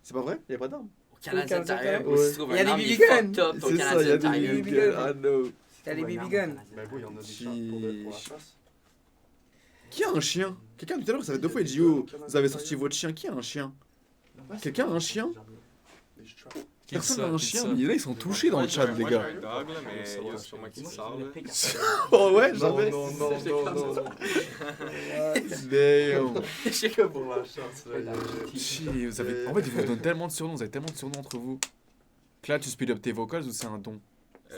C'est pas vrai? Y'a pas d'armes? Au Canadien Tire, Ouais. si tu trouves Il y a un des arme, il BB est guns. fucked up au C'est ça, y'a Canadien des Tire. BB guns. I know. T'as les BB guns. Ben oui, il y en a des chats pour la chasse. Qui a un chien? Quelqu'un tout à l'heure, ça fait 2 fois, il dit oh, vous avez sorti votre chien. Qui a un chien? Quelqu'un a un chien? Personne n'a un chien, mais là ils sont touchés dans le chat, les gars. Moi, j'ai un dog, là, mais il y a sûrement qui sort, là. Oh ouais, jamais. Non. Damn. Je sais que pour la chasse, là. Chier, vous avez... En fait, ils vous donnent tellement de surnoms, vous avez tellement de surnoms entre vous. Que là, tu speed up tes vocals ou c'est un don?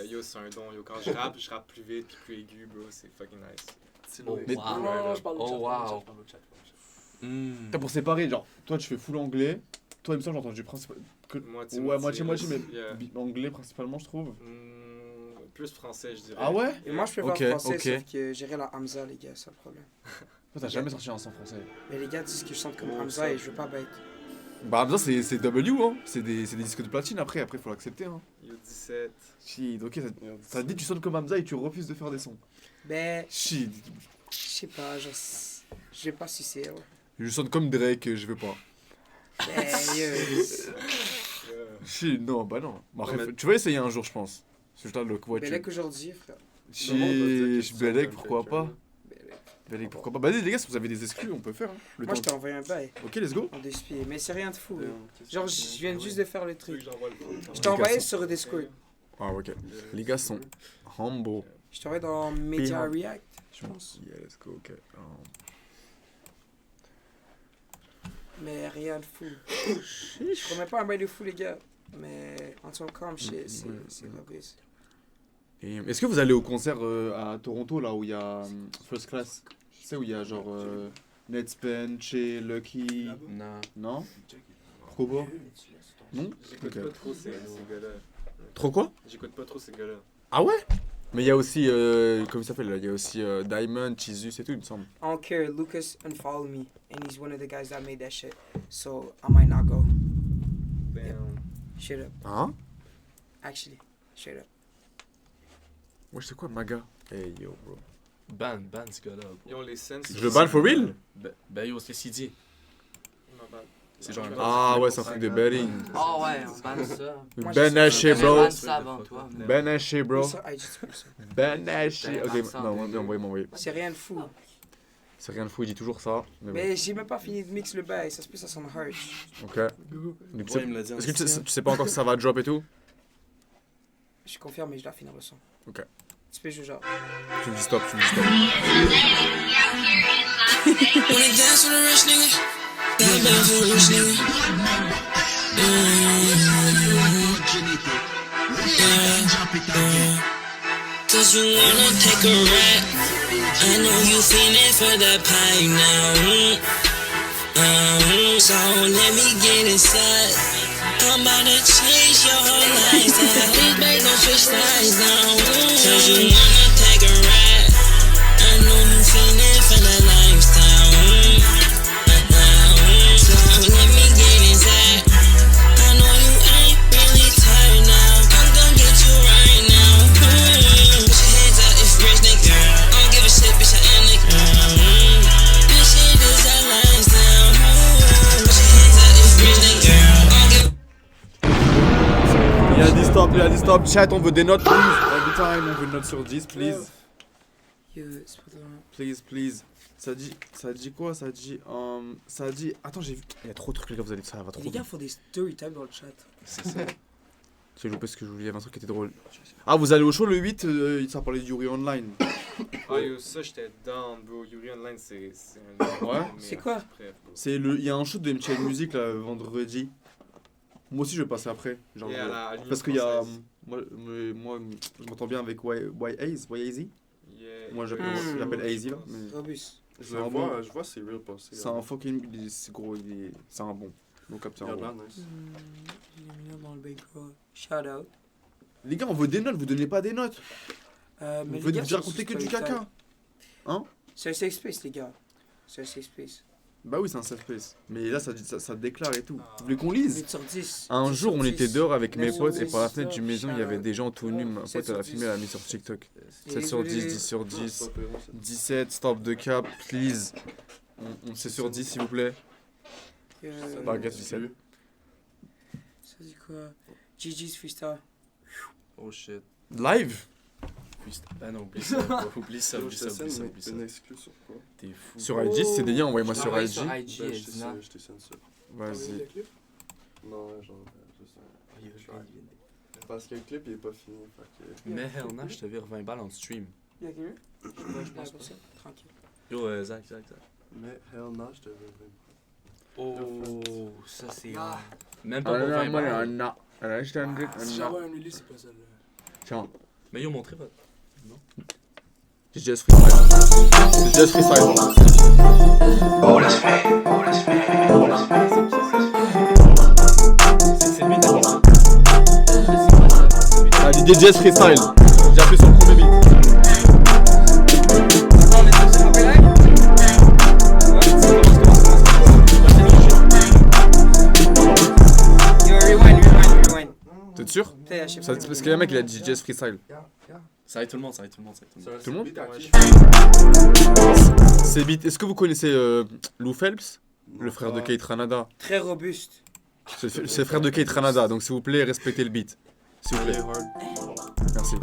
Yo, c'est un don. Yo, quand je rappe plus vite puis plus aigu, bro, c'est fucking nice. Oh, Mais- wow. Non, je parle de Oh, chat, wow. je parle de chat. T'as pour séparer, genre, toi tu fais full anglais, toi il me semble j'ai entendu principalement. Moitié, Ouais, moitié, là, mais yeah. anglais principalement, je trouve. Plus français, je dirais. Ah ouais? Et moi, je peux Ok, faire français, ok. sauf que j'irai la Hamza, les gars, c'est le problème. Toi, t'as jamais sorti un son français. Mais les gars disent que je chante comme Hamza et je veux pas bête. Bah, ça c'est W, hein. C'est des disques de platine après faut l'accepter, hein. Yo, 17. Shit, ok, ça dit tu sonnes comme Hamza et tu refuses de faire des sons. Ben, Shit, je sais pas, genre, je sais pas si c'est. Ouais. je sonne comme Drake, je veux pas. Ben, Shit, non, bah non. Bah, Ouais, après, mais- tu vas essayer un jour, je pense. C'est juste là le ben voiture. là qu'aujourd'hui, frère. Shit, Belek, pourquoi pas? Belek. Belek, pourquoi pas? Bah, vas-y, les gars, si vous avez des exclus, on peut faire. Hein. Le Moi, je temps- t'ai envoyé un bail Ok, let's go. en déspier, mais c'est rien de fou. Genre, je viens juste de faire le truc. J'envoie le code. Je t'ai envoyé sur Discord. Ah, ok. Les gars sont humble. Je t'ai envoyé dans Media React, je pense. Yeah, let's go, ok. Mais rien de fou. Je promets pas un bail de fou, les gars. Mais en tant que c'est rubis. Et est-ce que vous allez au concert à Toronto, là où il y a First Class? Tu sais, où il y a genre Ned Spence, Che, Lucky. Non. Non? Pourquoi pas? Non? J'écoute Ok. pas trop ces gars-là. Trop quoi? J'écoute pas trop ces gars-là. Ah ouais? Mais il y a aussi, comment il s'appelle là? Il y a aussi Diamond, Jesus et tout, il me semble. I don't care. Lucas unfollowed me, and he's one of the guys that made that shit. So I might not go. Damn. Straight up. Hein? Actually, straight up. Ouais, je sais quoi, Maga? Hey yo, bro. Ban ce gars-là. bro. Ils ont les scènes. Je le ban for real? Ben yo, c'est CD. C'est genre un Ah ouais, c'est un truc de betting. Ah ouais, on banne ça. Moi, Ben je- Haché, J'avais bro. banne ça avant toi. mais- Ben Haché, bro. Ça, I just do ça. Ben Haché. Ben, Ok, Vincent, non, m'envoyer. C'est rien de fou. C'est rien de fou, il dit toujours ça. Mais bon. Mais j'ai même pas fini de mix le bail. Ça se peut, ça sonne hard. Ok. Donc, tu Ouais, il me l'a dit en est-ce que esti, hein. tu sais pas encore si ça va drop et tout? Je confirme, mais je dois finir le son. Ok. Tu peux jouer genre. Tu me dis stop, tu me dis stop. Wanna dance with a rich nigga? Gotta dance with a rich nigga. Cause you wanna take a ride. I know you feeling for that pie now. So let me get inside. I'm about to change your whole lifestyle. These bags gon' switch sides now. Cause you wanna take a ride. I know you feeling for that lifestyle. So let me get inside. I know you ain't really tired now. I'm gonna get you right now. Put your hands up if rich nigga. I don't give a shit, bitch, I am nigga. This shit is that lifestyle. Put your hands up if rich nigga. I don't give Il a dit stop, chat, on veut des notes, please. Every time, on veut une note sur 10, please. Yo, c'est pas trop long. Please. Ça dit quoi? Ça dit, attends, j'ai vu. Il y a trop de trucs, les gars, vous allez, ça va trop Les gars vite. font des story time dans le chat. C'est ça. J'ai loupé ce que je voulais, il y avait un truc qui était drôle. Ah, vous allez au show le 8, ça parlait du Yuri Online. Ah yo, ça j'étais down, bro. Yuri Online, c'est un. Ouais. C'est quoi? Bref, bro. Il y a un show de MTL Music là, vendredi. Moi aussi, je vais passer après. Genre, Yeah, à la parce qu'il y a. Française. Moi, je m'entends bien avec YAZ. Yeah. Moi, je Mm. l'appelle AZ là. Mais Robus. Je le vois, c'est real passer. c'est un fucking. C'est gros, c'est un bon. Donc, Il capteur. a l'air nice. Il est mignon dans le background. Shout out. Les gars, on veut des notes, vous donnez pas des notes. Mais Vous les voulez gars, déjà c'est raconter que story du time. caca. Hein? C'est un safe space, les gars. C'est un safe space. Bah oui, c'est un safe space. Mais là, ça déclare et tout. Vous voulez qu'on lise? 8 sur 10. Un 10 jour, sur on 10. était dehors avec mes 9 sur potes et 10. par la fenêtre du maison, il y avait Shout des gens tout nus. Ma 7 pote, elle a sur filmé, elle a mis sur TikTok. 7 sur 10, Désolé. 10 sur 10. 17, stop de cap, please. C'est sur 10, s'il vous plaît. Baguette 17. Ça dit quoi? GG's Freestyle. Oh shit. Live? Ah non, oublie ça. Oublie ça. Une exclue sur quoi? T'es fou. Sur IG, c'est des liens, envoyez-moi sur IG. Sur IG, Je t'ai censure. Vas-y. Non, genre, je sais. Parce que le clip il est pas fini. Mais hell no, je te vire 20 balles en stream. Il y a quelqu'un? Je pense pas ça. Tranquille. Yo, Zach. Mais hell no, je te vire 20 balles. Oh, ça c'est. Ah. Même pas pour 20 balles. Non. Si j'avais un release, c'est pas celle-là. Tiens. Mais yo, montrez votre. Non? DJ's Freestyle. DJ's Freestyle. Oh, let's play. C'est lui d'abord. Ah, DJ's Freestyle. J'ai appuyé sur le premier beat. T'es sûr? Parce qu'il y a un mec, il a dit DJ's Freestyle. Ça aide tout le monde. Tout le monde? C'est beat. Est-ce que vous connaissez Lou Phelps? Le frère de Kate Ranada. Très robuste. C'est le frère de Kate Ranada, donc s'il vous plaît, respectez le beat. S'il vous plaît. Merci.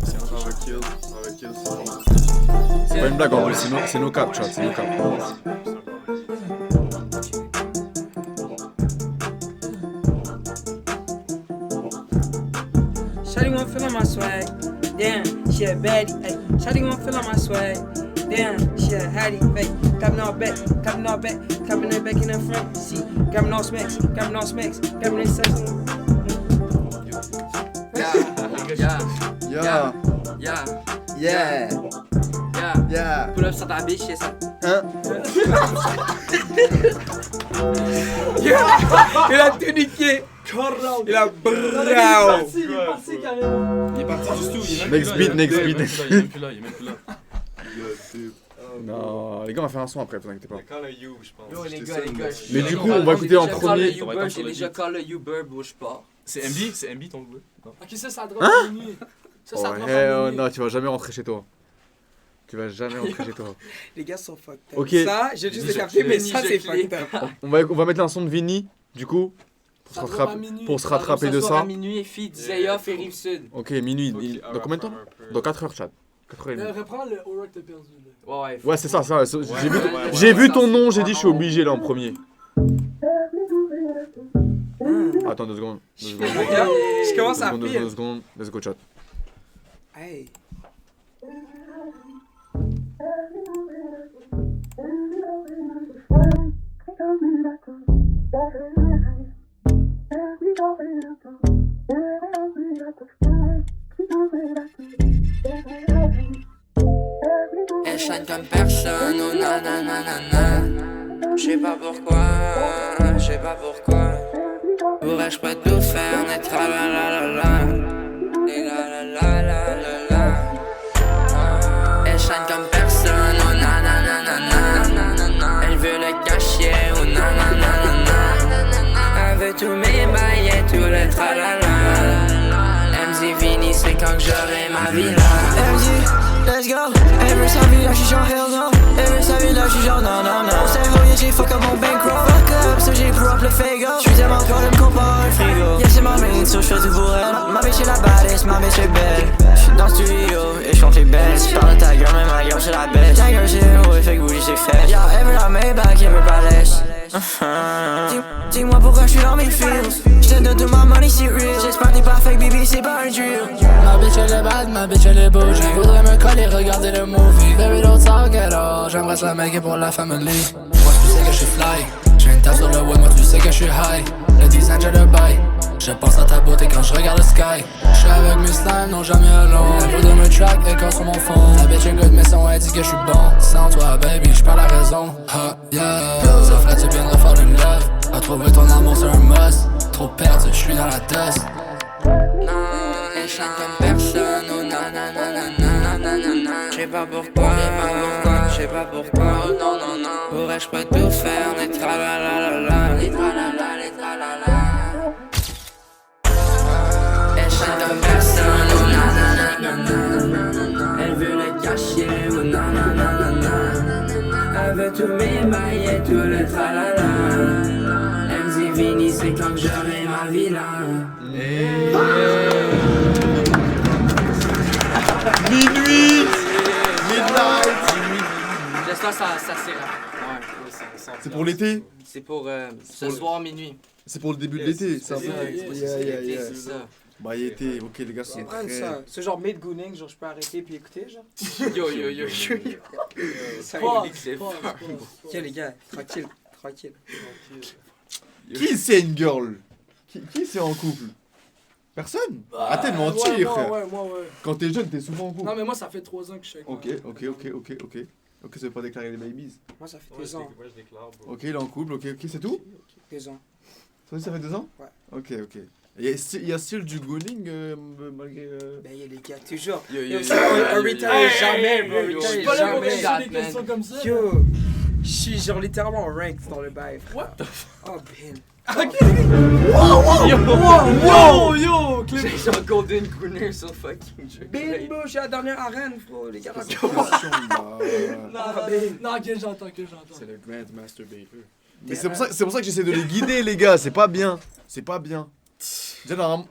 C'est pas une blague en plus, c'est no cap, chat, c'est no cap. Shawty wanna feel on my swag. Damn, she a baddie. Ay, Shawty wanna feel on my swag. Damn, she a hattie. Fake, coming all back, coming her back in the front seat. Grabbing all smacks, grabbing in section. Yeah. Pull up sur ta bitch, c'est ça. Hein? Il a tout niqué. Il a bravo. Il est parti carrément. Il est parti du tout. Next beat. Il est même plus là. Non, les gars, on va faire un son après, vous inquiétez pas. Call a you, je pense. Yo, les gars. Mais du coup, on va écouter en premier. J'ai déjà call le Uber, bouge pas. C'est MB ton goût? Ok, ça drop à minuit. Ça drop à minuit. Non, tu vas jamais rentrer chez toi. Les gars sont fucked up. Ok. Ça, j'ai juste capté, mais ça, c'est fucked up. On va mettre un son de Vinny, du coup, pour se rattraper de ça. À minuit, fille, Zayoff et Rive-Sud. Ok, minuit. Dans combien de temps? Dans 4 heures, chat. 4h30. Reprends le Aura que t'as perdu. Ouais, c'est ça. J'ai vu ton nom, j'ai dit je suis obligé là en premier. Attends 2 secondes. Je commence à pire. 2 secondes. Let's go, chat. Hey. Elle chante comme personne, oh nananana. J'sais pas pourquoi. Pourrais-je pas tout faire, n'être la la la la. Et la la la la la la. Elle chante comme personne, oh nananana. Elle veut le cacher, oh nananana. Elle veut tous mes bails et tout le tralala. MZ Vinny, c'est quand que j'aurai ma villa. MZ, let's go. Elle veut sa villa, j'suis genre hell no. Elle veut sa villa, j'suis genre non. On s'est rouillé, j'ai fuck up mon bankroll. Fuck up, so j'ai pull up le Fago. J'suis tellement encore de me comparer un frigo. Yeah, c'est ma main, so j'fais tout pour elle. Ma bitch est la baddest, ma bitch est belle. J'suis dans le studio et j'chante les belles. J'parle de ta gueule, mais ma gueule c'est la best. Ta gueule c'est haut, fait que bouger c'est fait. Yeah, elle veut la Maybach, elle veut pas laisse. Dis-moi pourquoi j'suis dans mes feels. J'te donne tout ma money, c'est real. J'espère que t'es pas fake, baby, c'est pas un drill. Ma bitch elle est bad, ma bitch elle est bougie. Voudrais me coller, regarder le movie. Baby don't talk at all. J'embrasse la mec et pour la family. Moi tu sais que j'suis fly. J'ai une tasse sur le wood, moi tu sais que j'suis high. Le design je le baille. Je pense à ta beauté quand je regarde le sky. J'suis avec mes slimes, non jamais alone. Elle voudrait me track, école sur mon fond. La bitch est good, mais son elle dit que j'suis bon. Sans toi, baby, j'perds la raison. Yeah. Ça ferait du bien de refaire une love. À trouver ton amour, c'est un must. Trop perdu, j'suis dans la dust. Elle chante comme personne, oh nananana. J'sais pas pourquoi, oh non. Pourrais-je pas tout faire, les tralalalala. Elle chante comme personne, oh nananana. Elle veut le cacher, oh nananana. Elle veut tous mes bails et tout le tralala. MZ Vinny, c'est quand j'aurai ma villa. Minuit. Midnight. J'espère que ça s'ira. C'est pour l'été? C'est pour ce soir minuit. C'est pour le début de l'été, ça. C'est ça. Bah, il était, ok, les gars sont C'est prêts. ça. C'est genre mid gooning, genre je peux arrêter puis écouter, genre. Yo. Ça C'est fort. Ok, les gars, tranquille. Qui c'est une girl? Qui c'est en couple? Personne? Arrêtez de mentir, frère. Ouais. Quand t'es jeune, t'es souvent en couple. Non, mais moi, ça fait 3 ans que je suis avec Ok, ça veut pas déclarer les babies. Moi, ça fait 2 ans. Moi, je déclare, bro. Ok, il est en couple, ok, c'est tout? 2 ans. Ça fait 2 ans? Ouais. Ok. Il y a still du gooning malgré. Ben, il y a les gars, toujours. Yo. On retire jamais, bro. Yo, Je suis yo, pas là pour jamais. répondre des questions comme ça. Yo, je suis genre littéralement ranked dans le bail, frère. What the Oh, Ben. Yo, Clip. J'ai genre Golden Gooner sur fucking Drake. Ben, bro, je suis à la dernière arène, bro. Les gars, Non, ok, j'entends. C'est le Grand Masturbator. Mais c'est pour ça que j'essaie de les guider, les gars. C'est pas bien. Déjà, normalement,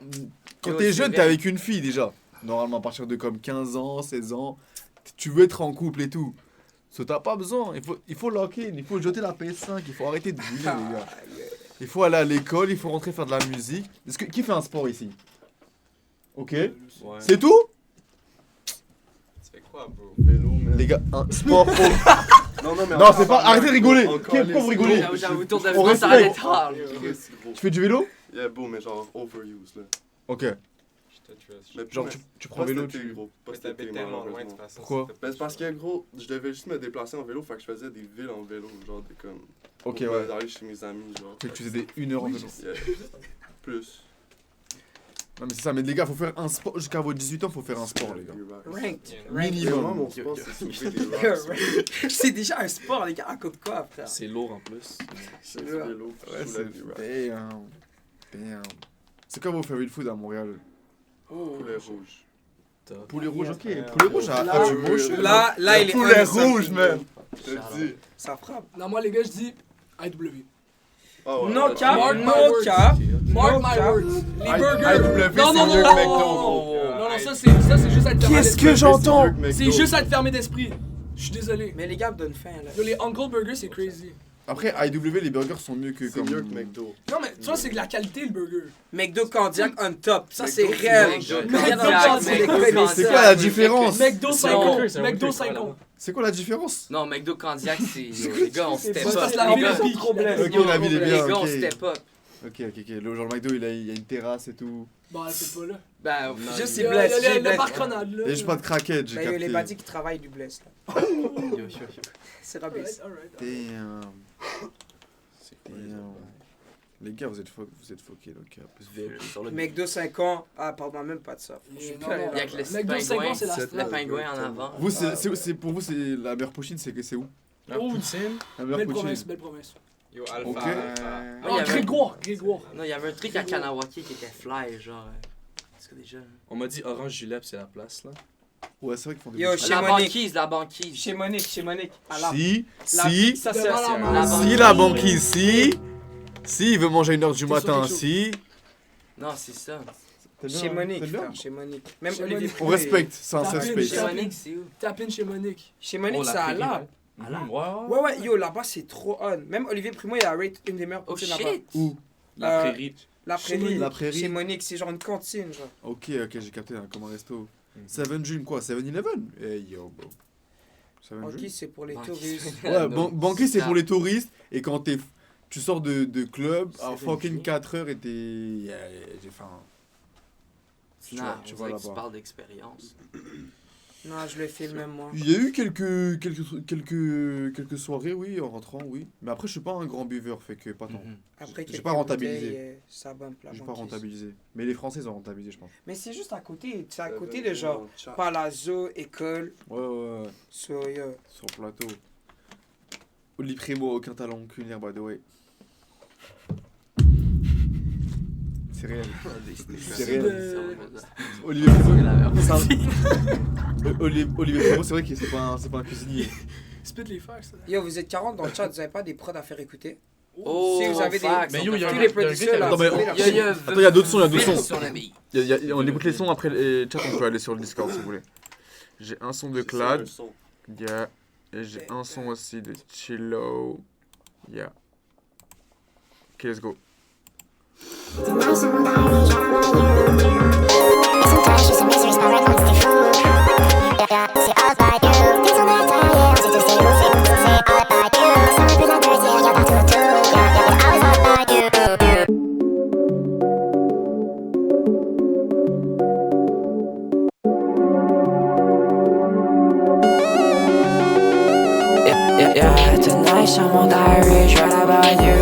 quand Yo, t'es c'est jeune, vrai. t'es avec une fille déjà. Normalement, à partir de comme 15 ans, 16 ans, tu veux être en couple et tout. T'as pas besoin. Il faut lock in, il faut jeter la PS5, il faut arrêter de bouger, les gars. Il faut aller à l'école, il faut rentrer faire de la musique. Qui fait un sport ici? Ok. Ouais. C'est tout? Tu fais quoi, bro? Vélo, man. Les gars, un sport. Non, c'est pas. Arrêtez de rigoler. Pourquoi vous rigolez? J'avoue, tour de On France, ça allait respecte. tard. Tu fais du vélo? Yeah, beau, mais genre overuse, là. Ok. Je te trust. Mais Genre, tu prends vélo, tu... gros. Pas Mais cet été, t'habites tellement loin, de malheureusement. toute façon. Pourquoi? Ben, c'est parce que, gros, je devais juste me déplacer en vélo, fait que je faisais des villes en vélo, genre des comme... Ok, pour ouais. aller chez mes amis, genre. Fait que tu faisais des 1 heure en vélo. Yeah. Plus. Non, mais c'est ça, mais les gars, faut faire un sport. Jusqu'à vos 18 ans, faut faire un sport, les gars. ranked. Mais moi, Minimum. mon sport, c'est soulever des Yo, rocks. ranked. C'est déjà un sport, les gars, à cause de quoi, frère? C'est lourd en plus. C'est du vélo, Ouais, soulever des rocks. c'est. Damn. C'est quoi vos favorite food à Montréal? Poulet rouge. Top. Poulet rouge, ok. Poulet rouge à du beau shit. Là, il est Poulet honest, rouge, ça. man. Je te dis. Ça frappe. Non, moi, les gars, je dis IW. Ah ouais, No ouais, cap, ouais. no cap. Mark No my cap. words. Les IW, burgers. Non, c'est non, mieux non, que McDo. non, ça, c'est juste être fermé Qu'est-ce que d'esprit. j'entends? C'est juste être fermé d'esprit. Je suis désolé. Mais les gars me donnent faim, là. Yo, les Uncle Burgers, c'est crazy. Après, IW, les burgers sont mieux que C'est comme. mieux que McDo. Non, mais tu vois, c'est de la qualité, le burger. McDo Candiac on top. Ça, McDo, c'est réel. McDo Regarde, Candiac, c'est les McDo connaisseurs. C'est quoi la différence? McDo 5 Non, ans. c'est un McDo worker, 5 voilà. ans. C'est quoi la différence? Non, McDo Candiac, c'est. Les gars, on step C'est up. parce que la Les vie gars, est trop blesse. Ok, la ville est les bien, gars, on ok. step up. Ok. Le genre le McDo, il y a une terrasse et tout. Bon, elle fait pas là. Ben, Juste, Il c'est y a blesse. J'ai le blesse. parc Ronald, là. Il y a juste pas de craquettes, j'ai Ben, yo, les capté. badis qui travaillent du blesse, là. C'est rabaisse. Alright. Damn. C'est cool. Les gars, vous êtes foqués, le cap. Sur le McDo 5 ans, parle-moi même pas de ça. Je suis plus allé Il y a là. que le McDo 5 ans, c'est la le strap. pingouin en avant. Vous, pour vous, c'est la meilleure poutine, c'est où? La poutine. La meilleure Belle poutine. promesse, belle promesse. Yo, Alpha, Ok. Alpha. il y Oh, avait- Grégoire. Non, il y avait un truc à Kanawaki qui était fly, genre. Est-ce que déjà. On m'a dit Orange Julep, c'est la place là. Ouais, c'est vrai qu'ils font des Yo, poutines. Chez La Monique. banquise. Chez Monique. À la- Si, Ça, c'est Devant la assez. main. si la banquise, si il veut manger à 1h du matin, T'es chaud. si. Non, c'est ça. Chez Monique, T'aimes bien? frère, chez Monique. Même Chez Olivier Monique. On Poulet. respecte, c'est un T'as safe vu, space. Chez Monique, c'est où? Tapine chez Monique. Chez Monique, Oh, c'est la à prairie, là. Ouais, yo, là-bas, c'est trop on. Même Olivier Primo, il a rate une des meilleures Oh poutines là-bas. shit! Où? La Euh, prairie. La Chez prairie. La prairie. Chez Monique, c'est genre une cantine, genre. Ok, j'ai capté, hein, comme un resto. 7 June, quoi? 7-Eleven? Hey yo, bro. 7 Ok, June? c'est pour les Banquise. touristes. Ouais, Non, banquet, c'est ça. pour les touristes. Et quand tu sors de club, à 7 fucking June. 4 heures et t'es. Yeah, j'ai faim. Non, tu on vois dirait que tu là-bas. parles d'expérience. Non, je le filme même moi. Il y a eu quelques soirées, oui, en rentrant, oui. Mais après, je suis pas un grand buveur, fait que pas tant. Après, J'ai quelques pas rentabilisé. bouteilles, ça bump la J'ai pas banquise. rentabilisé. Mais les Français, ils ont rentabilisé, je pense. Mais c'est juste à côté. C'est à côté de genre Palazzo, école, Ouais. so yo. Sur le plateau. Oli Primo, aucun talent culinaire, by the way. C'est réel. C'est réel. Olivier Primo, Olivier Primo, c'est vrai que c'est pas un cuisinier. Spit les fers, ça. Yo, vous êtes 40 dans le chat, vous avez pas des prods à faire écouter? Oh, si vous avez des. facts. Mais yo, il y a tous un- les producteurs là. Attends, mais- vous pouvez leur- Attends, il y a d'autres sons, il y a d'autres sons. Sur le beat. On écoute les sons après le chat, on peut aller sur le Discord si vous voulez. J'ai un son de Clad. Yeah. Et j'ai un son aussi de Chillo. Yeah. Ok, let's go. Yeah, tonight someone diaries right about you.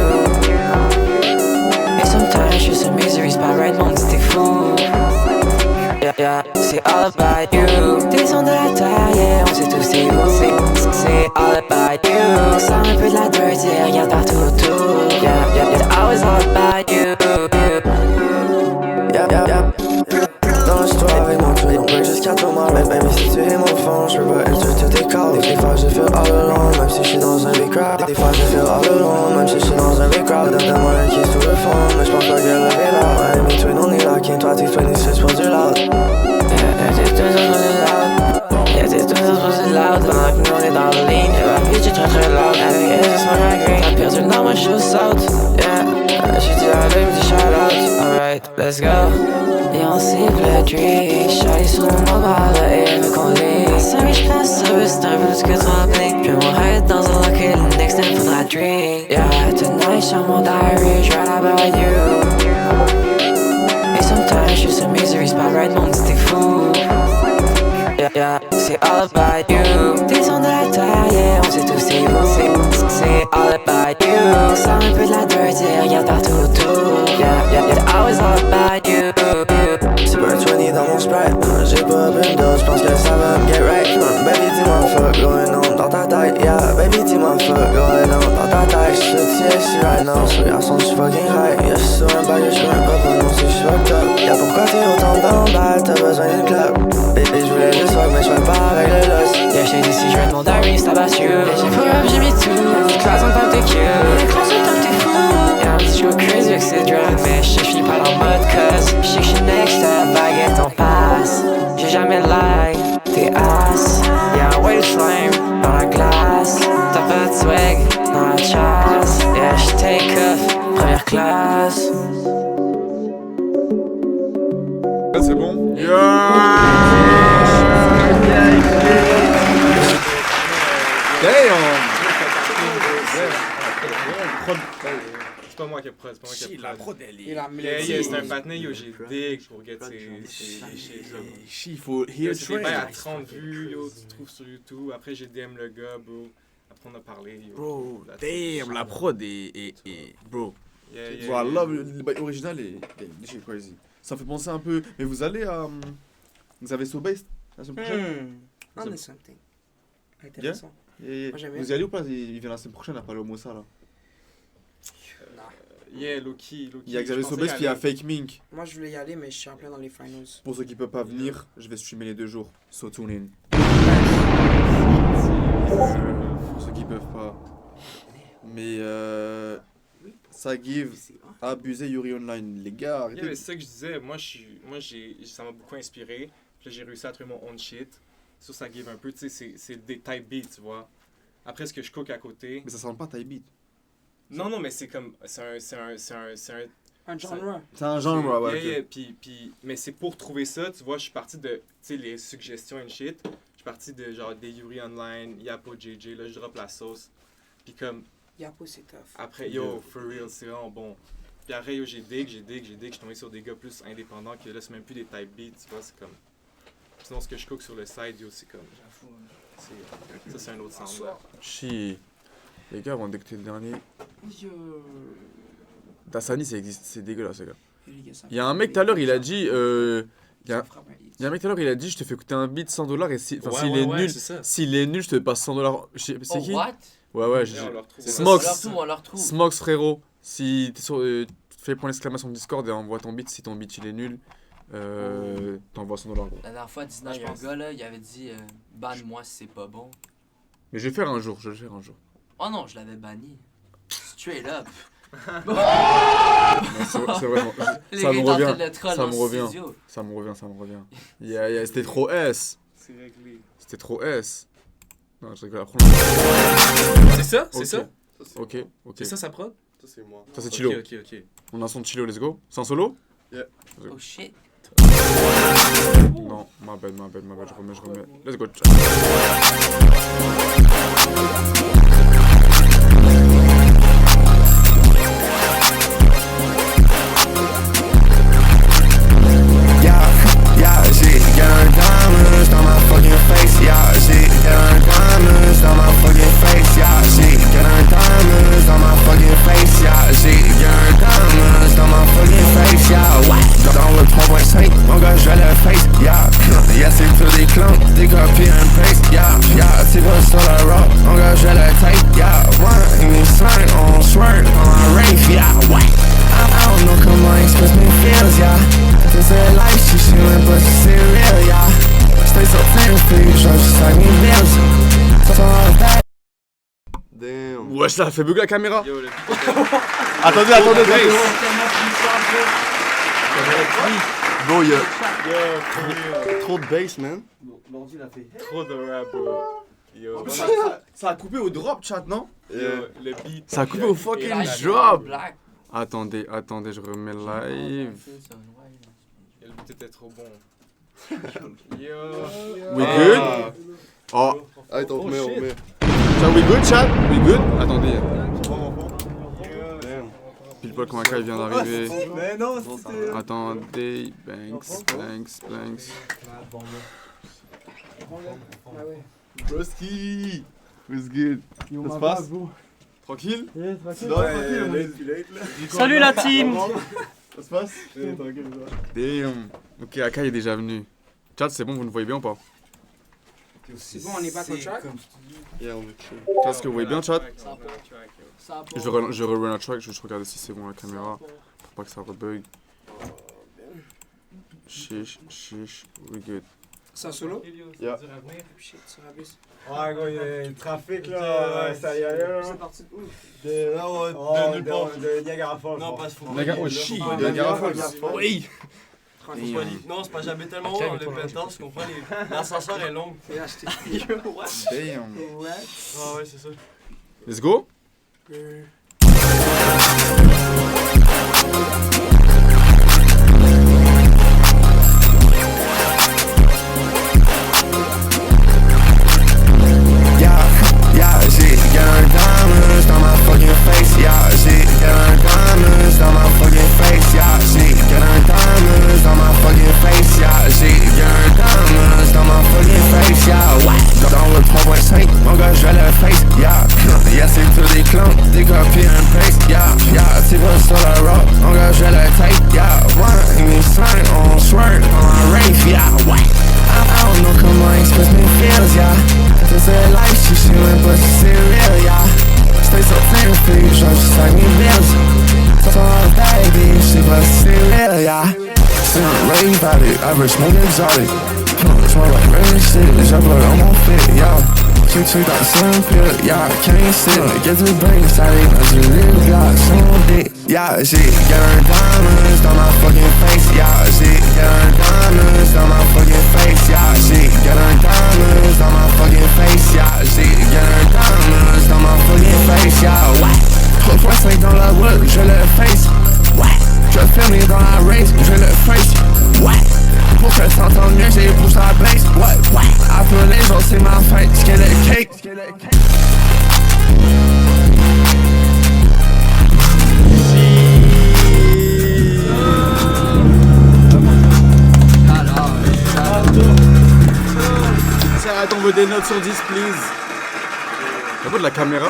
And sometimes just a misery spot right mon petit fou. Yeah, c'est all about you. Descends de la terre, yeah, on sait tous c'est où. C'est all about you. Sors un peu de la dirt, yeah, regarde partout autour. Yeah, it's always all about you. Yeah. Dans l'histoire avec mon tweet, on break jusqu'à tomorrow. Baby, si tu es mon fond, je peux pas être sur tes calls. Des fois je feel all alone, même si je suis dans un big crowd. Des fois je feel all alone, même si je suis dans un big crowd. Donne-moi un kiss sous le fond, mais j'pense pas qu'elle avait là. Ouais, mais twin on est lock-in, toi t'es 26 pour du loud. T'es toujours supposé loud, pendant que nous on est dans la ligne. Et ma vie j'ai très loud, avec elle je smoke my green. T'as perdu dans ma shoes out, yeah. J'ai dit à elle, me dit shout out. Alright, let's go. Et on cible le drink, shawty sur mon mobile et elle veut qu'on lit. Sorry j'passe sur eux, c'est un peu ce que tu remplis. Puis mon head dans un locker, le next time faudra drink. Yeah, tonight sur mon diary, je write about you. Et sometimes juste a misery spot right mon petit fou. Yeah, c'est all about you. Descends de la terre, yeah, on sait tous c'est où. C'est all about you. Sors un peu de la dirt, yeah, regarde partout autour. Yeah, it's always all about you. Super 20 dans mon Sprite, j'ai pas une dose, j'pense que ça va me get right. Baby dis-moi fuck going on dans ta tête, yeah. Baby dis-moi fuck going on dans ta tête. J'suis ici right now, sur garçon j'suis fucking high. Yeah, j'suis sur un bague, j'suis un papa, non si j'suis fucked up. Yeah, pourquoi t'es autant dans le bal, t'as besoin d'une club. Baby j'voulais juste fuck, mais j'fais pas avec le loss. Yeah, j't'ai dit si j'rate mon diary, c'est about you. Yeah, j'ai full up, j'ai mis tout, classe on top t'es cute. Les classes on top t'es fou. Yeah, un petit show crazy avec ces drugs, mais j'finis pas dans le mode cause j'sais que j'suis next up, baguette on passe. J'ai jamais like tes ass. Yeah, way to slime dans la glace. T'as pas de swag dans la chasse. Yeah, j'take off, première classe. C'est bon? C'est pas moi qui ai prod, c'est pas moi qui ai La prod, elle est... c'est un patinet, yo, j'ai dig pour get ces shit là. Il faut hear C'est des bails à 30 vues, yo, tu trouves sur YouTube. Après, j'ai DM le gars, bro. Après, on a parlé, yo. Bro, damn, la prod est bro. Yeah, Voilà, le bail original est crazy. Ça me fait penser un peu. Mais vous allez à. Vous avez Sobase la semaine prochaine? On est something. Intéressant. Moi, j'aime bien. Vous y allez ou pas? Il vient la semaine prochaine à Palomosa là. Yeah, Loki. Il y a Xavier Sobase puis il y a Fake Mink. Moi, je voulais y aller, mais je suis en plein dans les finals. Pour ceux qui peuvent pas venir, je vais streamer les 2 jours. So tune in. Pour ceux qui peuvent pas. Mais ça give abuser Yuri Online. Les gars, arrêtez. Yeah, mais c'est ça que je disais. Ça m'a beaucoup inspiré. Puis là, j'ai réussi à trouver mon own shit. Ça give un peu. Tu sais, c'est des type beats, tu vois. Après, ce que je cook à côté. Mais ça sent pas type beat. Non, mais c'est comme. C'est un genre. C'est un genre, ouais. Yeah, mais c'est pour trouver ça, tu vois, je suis parti de, tu sais, les suggestions and shit. Je suis parti de genre des Yuri Online, Yapo JJ, là, je drop la sauce. Puis comme. Yapo, c'est tough. Après, yo, for real, c'est vraiment bon. Puis après, yo, j'ai dig, je suis tombé sur des gars plus indépendants que là, c'est même plus des type beats, tu vois, c'est comme. Sinon, ce que je cook sur le side, yo, c'est comme. Ça, c'est un autre sound. Chi. Les gars, avant d'écouter le dernier. Dasani, c'est dégueulasse, les gars. Il y a un mec tout à l'heure, il a dit. Il y a un mec tout à l'heure, il a dit je te fais écouter un beat $100 et s'il est nul, s'il est nul, je te passe $100. C'est qui? What? Ouais, on leur trouve. Smox, frérot. Si t'es sur. Fais point d'exclamation Discord et envoie ton beat. Si ton beat il est nul, t'envoies $100. Gros. La dernière fois, Disney, mon gars, là, il avait dit banne-moi si c'est pas bon. Mais je vais le faire un jour, Oh non, je l'avais banni. Straight up. Non, c'est vrai, Les ça gars, me ils revient, tentent de le troll ça dans me le revient, studio. ça me revient. Yeah, c'était trop S. C'est réglé. C'était trop S. Non, je rigole, après C'est ça? C'est Ok. ça? Ok. C'est ça, sa prod? Ça, c'est moi. Ça, c'est Chilo. Ok. On a un son de Chilo, let's go. C'est en solo? Yeah. Oh shit. Non, ma bad, je remets. Let's go. Yeah, shit, got her diamonds on my fucking face. Yeah, shit, got her diamonds on my fucking face. Yeah, shit, got her diamonds on my fucking face. Yeah, shit, got her diamonds on my fucking face. Yeah, ouais. Dans le 3.5, mon gars, je vais le face. Yeah, c'est tous des clones, des copies un paste. Yeah, tu vas sur le rock, mon gars, je vais le tape. Yeah, 1 et 5, on swear dans la rave. Yeah, ouais. I don't know comment express mes feels, yeah. This is life, she shooting, but she's real, yeah. Stay so thin for you, just like me bills. So all that. Damn. Ouais, ça a fait bugger la caméra. Yo, le Attendez. Bro, y'a trop de bass, man. L'ordi l'a fait. Trop de rap, bro. Yo. Ça a coupé au drop, chat, non? Yo, le beat. Ça a coupé au fucking drop. Attendez, je remets live. Le beat était trop bon. Yo. We good? Oh. Allez, on remet. Chat, we good, chat? We good? Attendez. Pile poil quand Aka vient d'arriver. Mais non, c'était. Attendez, Banks. Broski. What's good? Ça se passe? Tranquille? Tranquille. Salut la team! Ça se passe? Tranquille. Damn. Ok, Aka est déjà venu. Chat, c'est bon, vous nous voyez bien ou pas? C'est bon, on est back au track? Yeah, on est chill. Chat, est-ce que vous voyez bien, chat? Ça Je rerun la track, je vais juste regarder si c'est bon la caméra. Pour pas que ça rebug. Chiche, we good. C'est un solo? Yeah. Shit, c'est rabis. Ouais, gros, il y a un trafic là, ça y allait là. C'est parti de où? De nulle part. De Niagara Falls. Non, parce qu'il faut. Oh shit, Niagara Falls. Oui! Non, c'est pas jamais tellement haut dans le penthouse, tu comprends? L'ascenseur est long. J'ai acheté. Damn. Ah ouais, c'est ça. Let's go? Yeah, shit, got her diamonds on my fucking face. Yeah, shit, got her diamonds on my fucking face. Yeah, shit, got her diamonds on my fucking face. Yeah, shit, got her diamonds on my fucking face. Yeah, ouais. Dans le 3.5, mon gars, je vais le face. Yeah, c'est tous des clones, des copies un paste. Yeah, tu vas sur le rock, mon gars, je vais le tape. Yeah, 1 et 5, on swear dans la rave. Yeah, ouais. I don't know comment express mes feels, yeah. This is life, she shooting, but she's real, yeah. Stay so thin for you, just like me bills. So all baby, she was real, yeah. Still rave about it, average smoke exotic. Smell like rain shit, j'avoue on mon fit, yeah. Q2 dans le pill, yeah, can't sit. Get to the brain, sorry, dans du live, yeah, son dick. Yeah, shit, got her diamonds on my fucking face. Yeah, shit, got her diamonds on my fucking face. Yeah, shit, got her diamonds on my fucking face. Yeah, shit, got her diamonds on my fucking face. Yeah, ouais. 3.5 dans la wood, je le face. Ouais. Je filme dans la race, je le face. Ouais. Pour que ça s'entende mieux, j'ai poussé la bass. Ouais. Après les autres, c'est ma fête. Skid it cake. Arrête, on veut des notes sur 10, please. Par contre, la caméra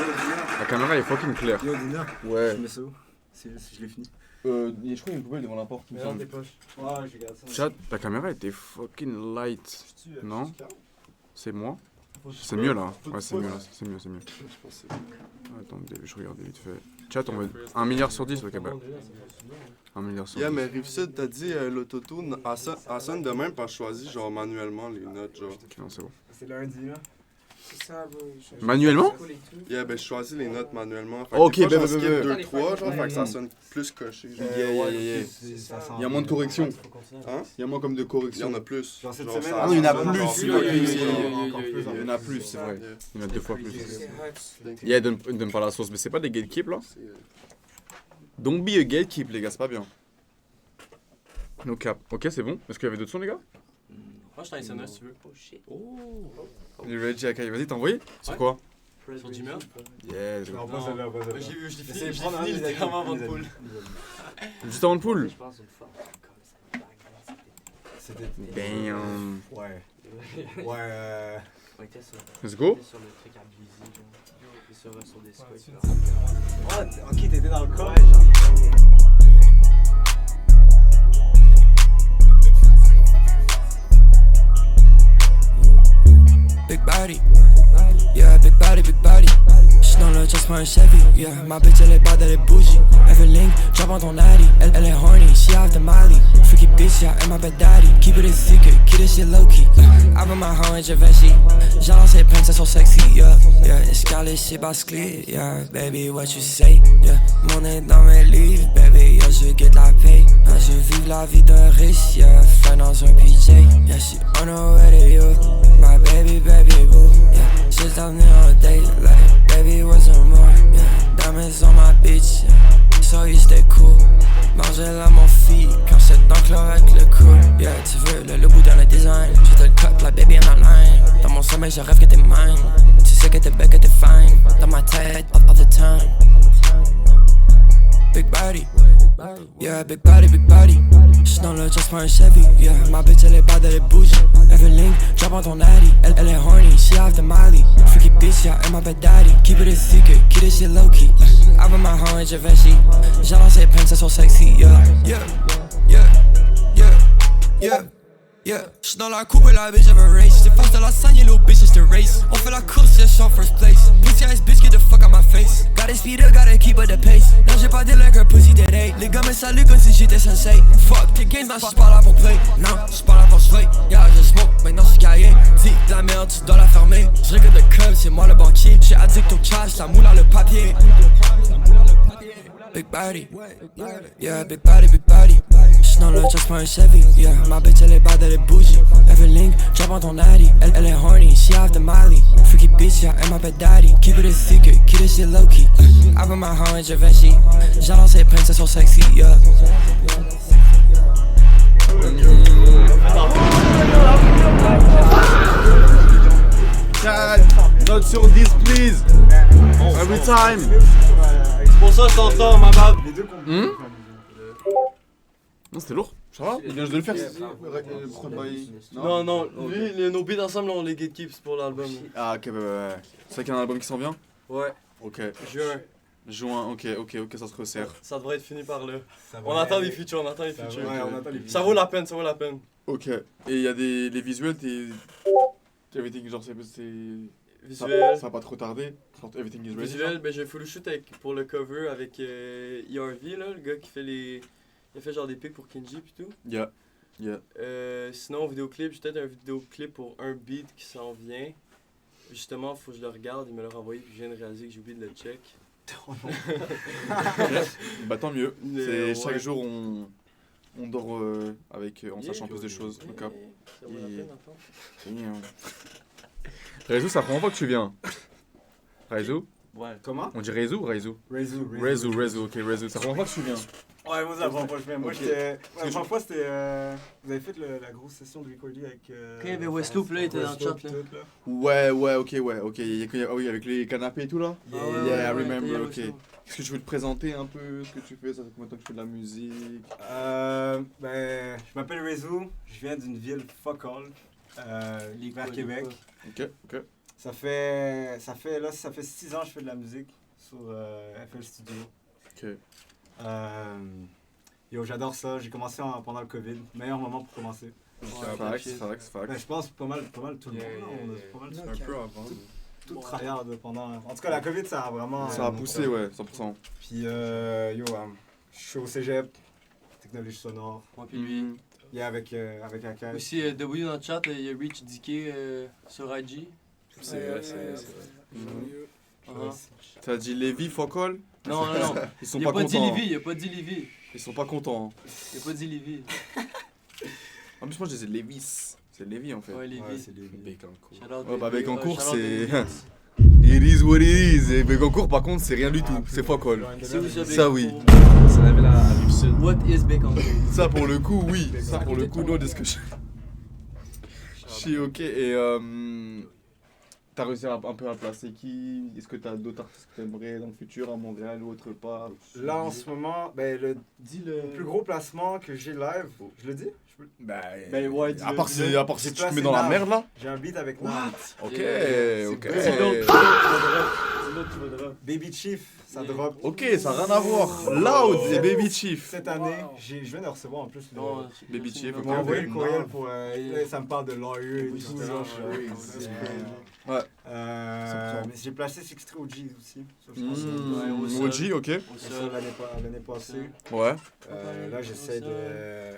est fucking claire. Yo, Dina. Ouais. Je mets ça où? Si je l'ai fini. Je crois qu'il y a une poubelle devant la porte. Mais dans tes poches. Ouais, je regarde ça. Chat, la caméra était fucking light. Non? C'est moi? C'est mieux là. Ouais, c'est mieux. Attendez, je regarde vite fait. Chat, on veut 1 milliard sur 10, ok, bah. 1 milliard sur 10. Yeah, mais Rive-Sud, t'as dit l'autotune, elle sonne de même parce que je choisis genre manuellement les notes, genre. Ok, non, c'est bon. C'est lundi là. C'est ça, bro. Manuellement? Yeah, ben je choisis les notes manuellement. Fait Ok, des fois, ben, j'en skip ben, 2-3, genre, fait que ça sonne plus coché. Genre. Il y a moins de corrections. Hein? Il y a moins comme de Il y corrections. en a plus. Genre cette Genre, semaine, ça- Ah non, il y en a ça- plus. ça- Il y en a plus, c'est vrai. Il y en a 2 fois plus. Yeah, donne pas la sauce, mais c'est pas des gatekeep là? Don't be a gatekeep, les gars, c'est pas bien. No cap. Ok, c'est bon. Est-ce qu'il y avait d'autres sons, les gars? Moi, je t'en ai sonné si tu veux. Oh shit. Oh. Les Reggie Akai, vas-y, t'as envoyé? Sur quoi? Sur Jimmy. Yeah, let's go. Non, pas celle-là, pas celle-là. J'ai vu, je l'ai fini, Essayez de prendre un des littéralement avant de amis. poule. Juste avant le pool? C'était. Damn. Ouais. Ouais, Let's go. Sur le truc à Blizzzy, genre. Sur des squats. Ah, ok, t'étais dans le corps. Big body, yeah, big body, big body. J'suis dans le just pour un Chevy, yeah. Ma bitch elle est bad, elle est bougie. Everlink, drop on ton addy. Elle est horny, she have the Molly. Freaky bitch, yeah, and my bad daddy. Keep it a secret, keep this shit low key. I put my hoe in Givenchy. J'adore ces prints, elles sont sexy, yeah. Yeah, escalé chez Bascli, yeah. Baby, what you say, yeah. Mon nez dans mes livres, baby, yeah, je get la paye. Yeah, je vis la vie d'un riche, yeah. Fly dans un PJ, yeah, she on her way to you. My baby, baby boo, yeah. She's down there on a date, like, baby, what's some more, yeah. Diamonds on my bitch, yeah. So you stay cool. Manger là mon fille, quand j'étais dans le club avec le crew. Yeah, tu veux le bout dans le design. Je te le cut, like baby, I'm not lying. Dans mon sommeil, je rêve que t'es mine. Tu sais que t'es belle, que t'es fine. Dans ma tête, all the time. Big body, yeah, big body, big body. J'suis dans le just pour un Chevy, yeah. Ma bitch elle est bad, elle est bougie. Everlink, drop on ton addy. Elle est horny, she have the Molly. Freaky bitch, yeah, and my bad daddy. Keep it a secret, keep this shit low key. I put my hoe in Givenchy. J'adore ces prints, elles sont sexy, yeah. Yeah, yeah, yeah, yeah. Yeah, j'suis dans la coupe et la bitch, j'avais race. J'étais face de la scène, little bitch, it's the race. On fait la course, yeah, j'suis en first place. Pussy ass bitch, get the fuck out my face. Gotta speed up, gotta keep up the pace. Non, j'ai pas de like her pussy today. Les gars me saluent comme si j'étais sensei. Fuck tes games, non, j'suis pas là pour play. Non, j'suis pas là pour sway. Yeah, je smoke, maintenant j'suis caillé. Dis de la merde, tu dois la fermer. J'regarde le club, c'est moi le banquier. J'suis addict au cash, la moule à le papier. Big body, yeah, big body, big body. J'suis dans le just pour un Chevy, yeah. Ma bitch elle est bad, elle est bougie. Everlink, drop on ton addy. Elle est horny, she have the Molly. Freaky bitch, yeah, and my bad daddy. Keep it a secret, keep this shit low key. I put my hoe in Givenchy. J'adore ces prints, elles sont sexy, yeah. Not sur this, please. Every time. C'est pour ça que je t'entends, ma bad. Non, c'était lourd. Ça va? Il vient juste de le faire. Non, lui, nos beats ensemble, on les gatekeeps pour l'album. Ah, ok, ouais. C'est vrai qu'il y a un album qui s'en vient? Ouais. Ok. Juin, ok, ça se resserre. ça devrait être fini par là. On attend les features, Ouais, on attend les Ça vaut la peine, ça vaut la peine. Ok. Et il y a les visuels, Everything, genre, c'est. Visuel. Ça va pas trop tarder. Everything is ready. Visuel, ben j'ai fait le shoot pour le cover avec ERV, là, le gars qui fait les. Il a fait genre des pics pour Kenji pis tout. Yeah. Sinon, vidéoclip, j'ai peut-être un vidéoclip pour un beat qui s'en vient. Justement, faut que je le regarde, il me l'a renvoyé puis je viens de réaliser que j'ai oublié de le check. Bah tant mieux. Ouais. Chaque jour on dort en sachant plus de choses. Ça vaut la peine, attends. Reizu, c'est la première fois que tu viens. Reizu? Ouais. Comment? On dit Reizu ou Reizu? Reizu, ok, Reizu. C'est la première fois que tu viens. Ouais, moi, c'est la première fois que je viens. Moi, Ok. j'étais. La première fois, c'était. Vous avez fait la grosse session de recording avec. Quand il y avait Westloop, là, il était dans le chat, là. Ouais, ok. Oui, avec les canapés et tout là? Ah Yeah, ouais, I ouais, remember, ouais, ok. Est-ce que tu veux te présenter un peu ce que tu fais? Ça fait combien de temps que tu fais de la musique? Ben, je m'appelle Reizu, je viens d'une ville fuck all, vers Québec. Ok. Ça fait 6 ans que je fais de la musique sur FL Studio. Ok. Yo, j'adore ça, j'ai commencé pendant le Covid, meilleur moment pour commencer. Facts. Ben, je pense pas mal tout le monde, on a pas mal Un peu avant. tout tryhard pendant... En tout cas, la Covid, ça a vraiment... Ça a poussé, ouais, 100%. Puis, je suis au cégep, technologie sonore. Moi puis lui. Il y a avec Akai. Aussi, W dans le chat, il y a Rich DK sur IG. C'est vrai, T'as dit Lévi, Focol? Non, non, non. Ils sont Il pas a pas dit contents. Lévi, il a pas dit Lévi. Ils sont pas contents. Il a pas dit Lévi. En plus, moi, je disais Lévis. C'est Lévi en fait. Ouais, Lévi. Ouais, c'est Lévi. Bécancourt. Ouais, bah Bécancourt, c'est. It is what it is. Et Bécancourt, par contre, c'est rien du tout. C'est Focol. C'est où ça, Ça, oui. C'est la ville à Rive-Sud. What is Bécancourt? Ça, pour le coup, oui. Ça, pour le coup, no discussion. Je suis ok. Et t'as réussi un peu à placer qui? Est-ce que t'as d'autres artistes que t'aimerais dans le futur, à Montréal ou autre part? Là, en ce moment, ben, le plus gros placement que j'ai live, je le dis? Ben ouais, à part si tu te mets dans la merde là. J'ai un beat avec Nat. Ok, ok. Baby Chief, ça drop. Ok, ça n'a rien à voir. Loud et Baby Chief. Cette année, je viens de recevoir en plus le Baby Chief. Ils m'ont envoyé le courriel pour. Ça me parle de lawyer et tout. Ouais. Mais j'ai placé 63 OG aussi. OG, ok. L'année passée. Ouais. Là, j'essaie de.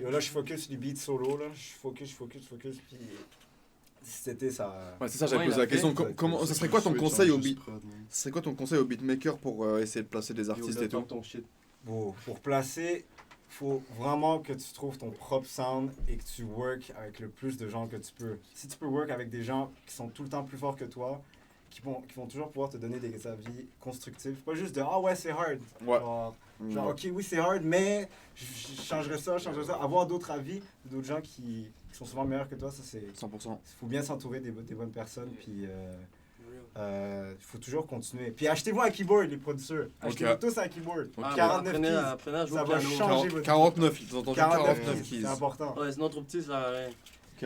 Yo, là, je focus sur les beats solo. Là. Je focus. Puis cet été, ça. Ouais, c'est ça, j'avais posé la question. Ça serait quoi ton conseil au beat? Ce serait quoi ton conseil au beatmaker pour essayer de placer des artistes et tout? Bon, pour placer, faut vraiment que tu trouves ton propre sound et que tu work avec le plus de gens que tu peux. Si tu peux work avec des gens qui sont tout le temps plus forts que toi, qui vont toujours pouvoir te donner des avis constructifs. Pas juste de « Ah ouais, c'est hard ouais. ». Genre, ok, oui, c'est hard, mais je changerais ça. Avoir d'autres avis, d'autres gens qui sont souvent meilleurs que toi, ça c'est... 100%. Il faut bien s'entourer des bonnes personnes, puis il faut toujours continuer. Puis achetez-vous un keyboard, les producteurs. Achetez-vous tous un keyboard. 49 keys, ça va changer votre... 49, ils ont entendu 49 keys. C'est important. Ouais, sinon trop petit, ça sert à rien.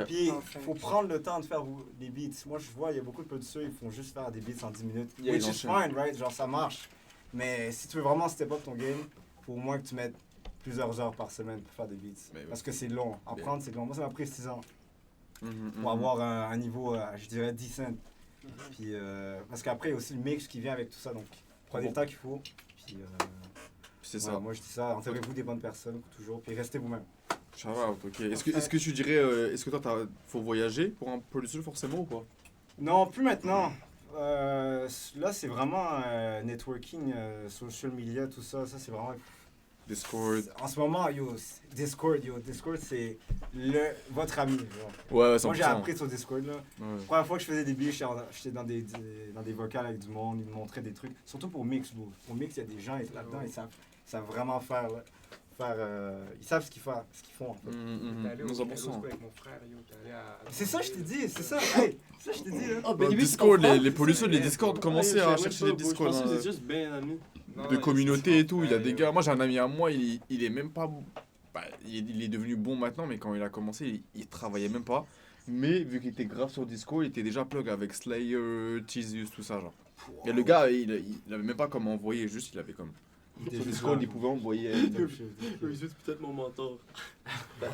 Puis, il faut prendre le temps de faire des beats. Moi, je vois, il y a beaucoup de producteurs, ils font juste faire des beats en 10 minutes. Which is fine, right? Genre, ça marche. Mais si tu veux vraiment step up ton game, il faut au moins que tu mettes plusieurs heures par semaine pour faire des beats. Parce que c'est long. Apprendre, c'est long. Moi, ça m'a pris 6 ans pour avoir un niveau, je dirais, decent. Puis, parce qu'après, il y a aussi le mix qui vient avec tout ça. Donc, prenez le temps qu'il faut. Puis, c'est ça. Moi, je dis ça. Entourez-vous des bonnes personnes, toujours. Puis, restez vous-même. Shout out, ok. Est-ce que tu dirais, est-ce que toi, faut voyager pour un producer forcément ou pas? Non, plus maintenant. Là, c'est vraiment networking, social media, tout ça. Ça, c'est vraiment... Discord. En ce moment, Discord, c'est votre ami. Genre. Ouais, 100%. Moi, j'ai appris sur Discord, là. Ouais. La première fois que je faisais des beats, j'étais dans des vocals avec du monde, ils me montraient des trucs. Surtout pour Mix, bro. Pour Mix, il y a des gens là-dedans, ils savent vraiment faire... ils savent ce qu'ils font en fait. Nous avec mon frère, c'est ça je t'ai dit, c'est ça. Hey, ça je t'ai dit là. Discord, les producteurs, les Discord, commencez à chercher des Discord. Je pensais que vous juste bien amis. De communauté et tout, il y a des gars. Moi j'ai un ami à moi, il est même pas. Bah, il est devenu bon maintenant, mais quand il a commencé, il travaillait même pas. Mais vu qu'il était grave sur Discord, il était déjà plug avec Slayer, Cheesius, tout ça genre. Et le gars, il avait même pas comment envoyer, juste il avait comme. Sur Discord, il pouvait envoyer. C'est juste peut-être mon mentor. Le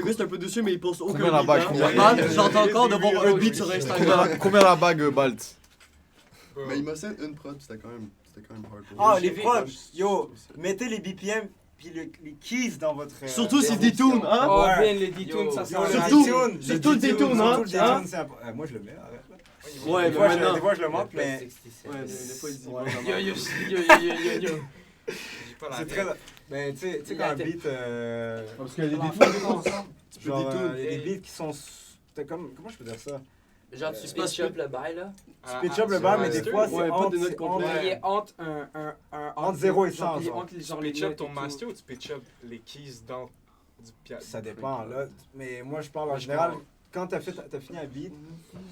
gars, c'est un peu dessus, mais il pense aucun. Combien la bague? J'entends encore de voir un beat sur Instagram. Combien la bague, Balt? Mais il m'a sent une prod, c'était quand même hard. Ah, les prods! Yo, mettez les BPM puis les keys dans votre... Surtout si D-Tune, hein? Oh, bien les D-Tunes, ça sert. Surtout le D-Tune, hein? Moi, je le mets, arrête. Ouais, des fois, je le manque, mais... Ouais, des fois, il dit... Yo. C'est très... Mais tu sais, quand un beat... Parce qu'il y a des beats genre, il y a des beats qui sont... Comment je peux dire ça? Genre, tu pitch up le bail, là? Tu pitch up le bail, mais des fois, c'est entre 0 et 100. Tu pitch up ton master ou tu pitch up les keys dans du piano? Ça dépend, là. Mais moi, je parle en général... Quand t'as fini un beat,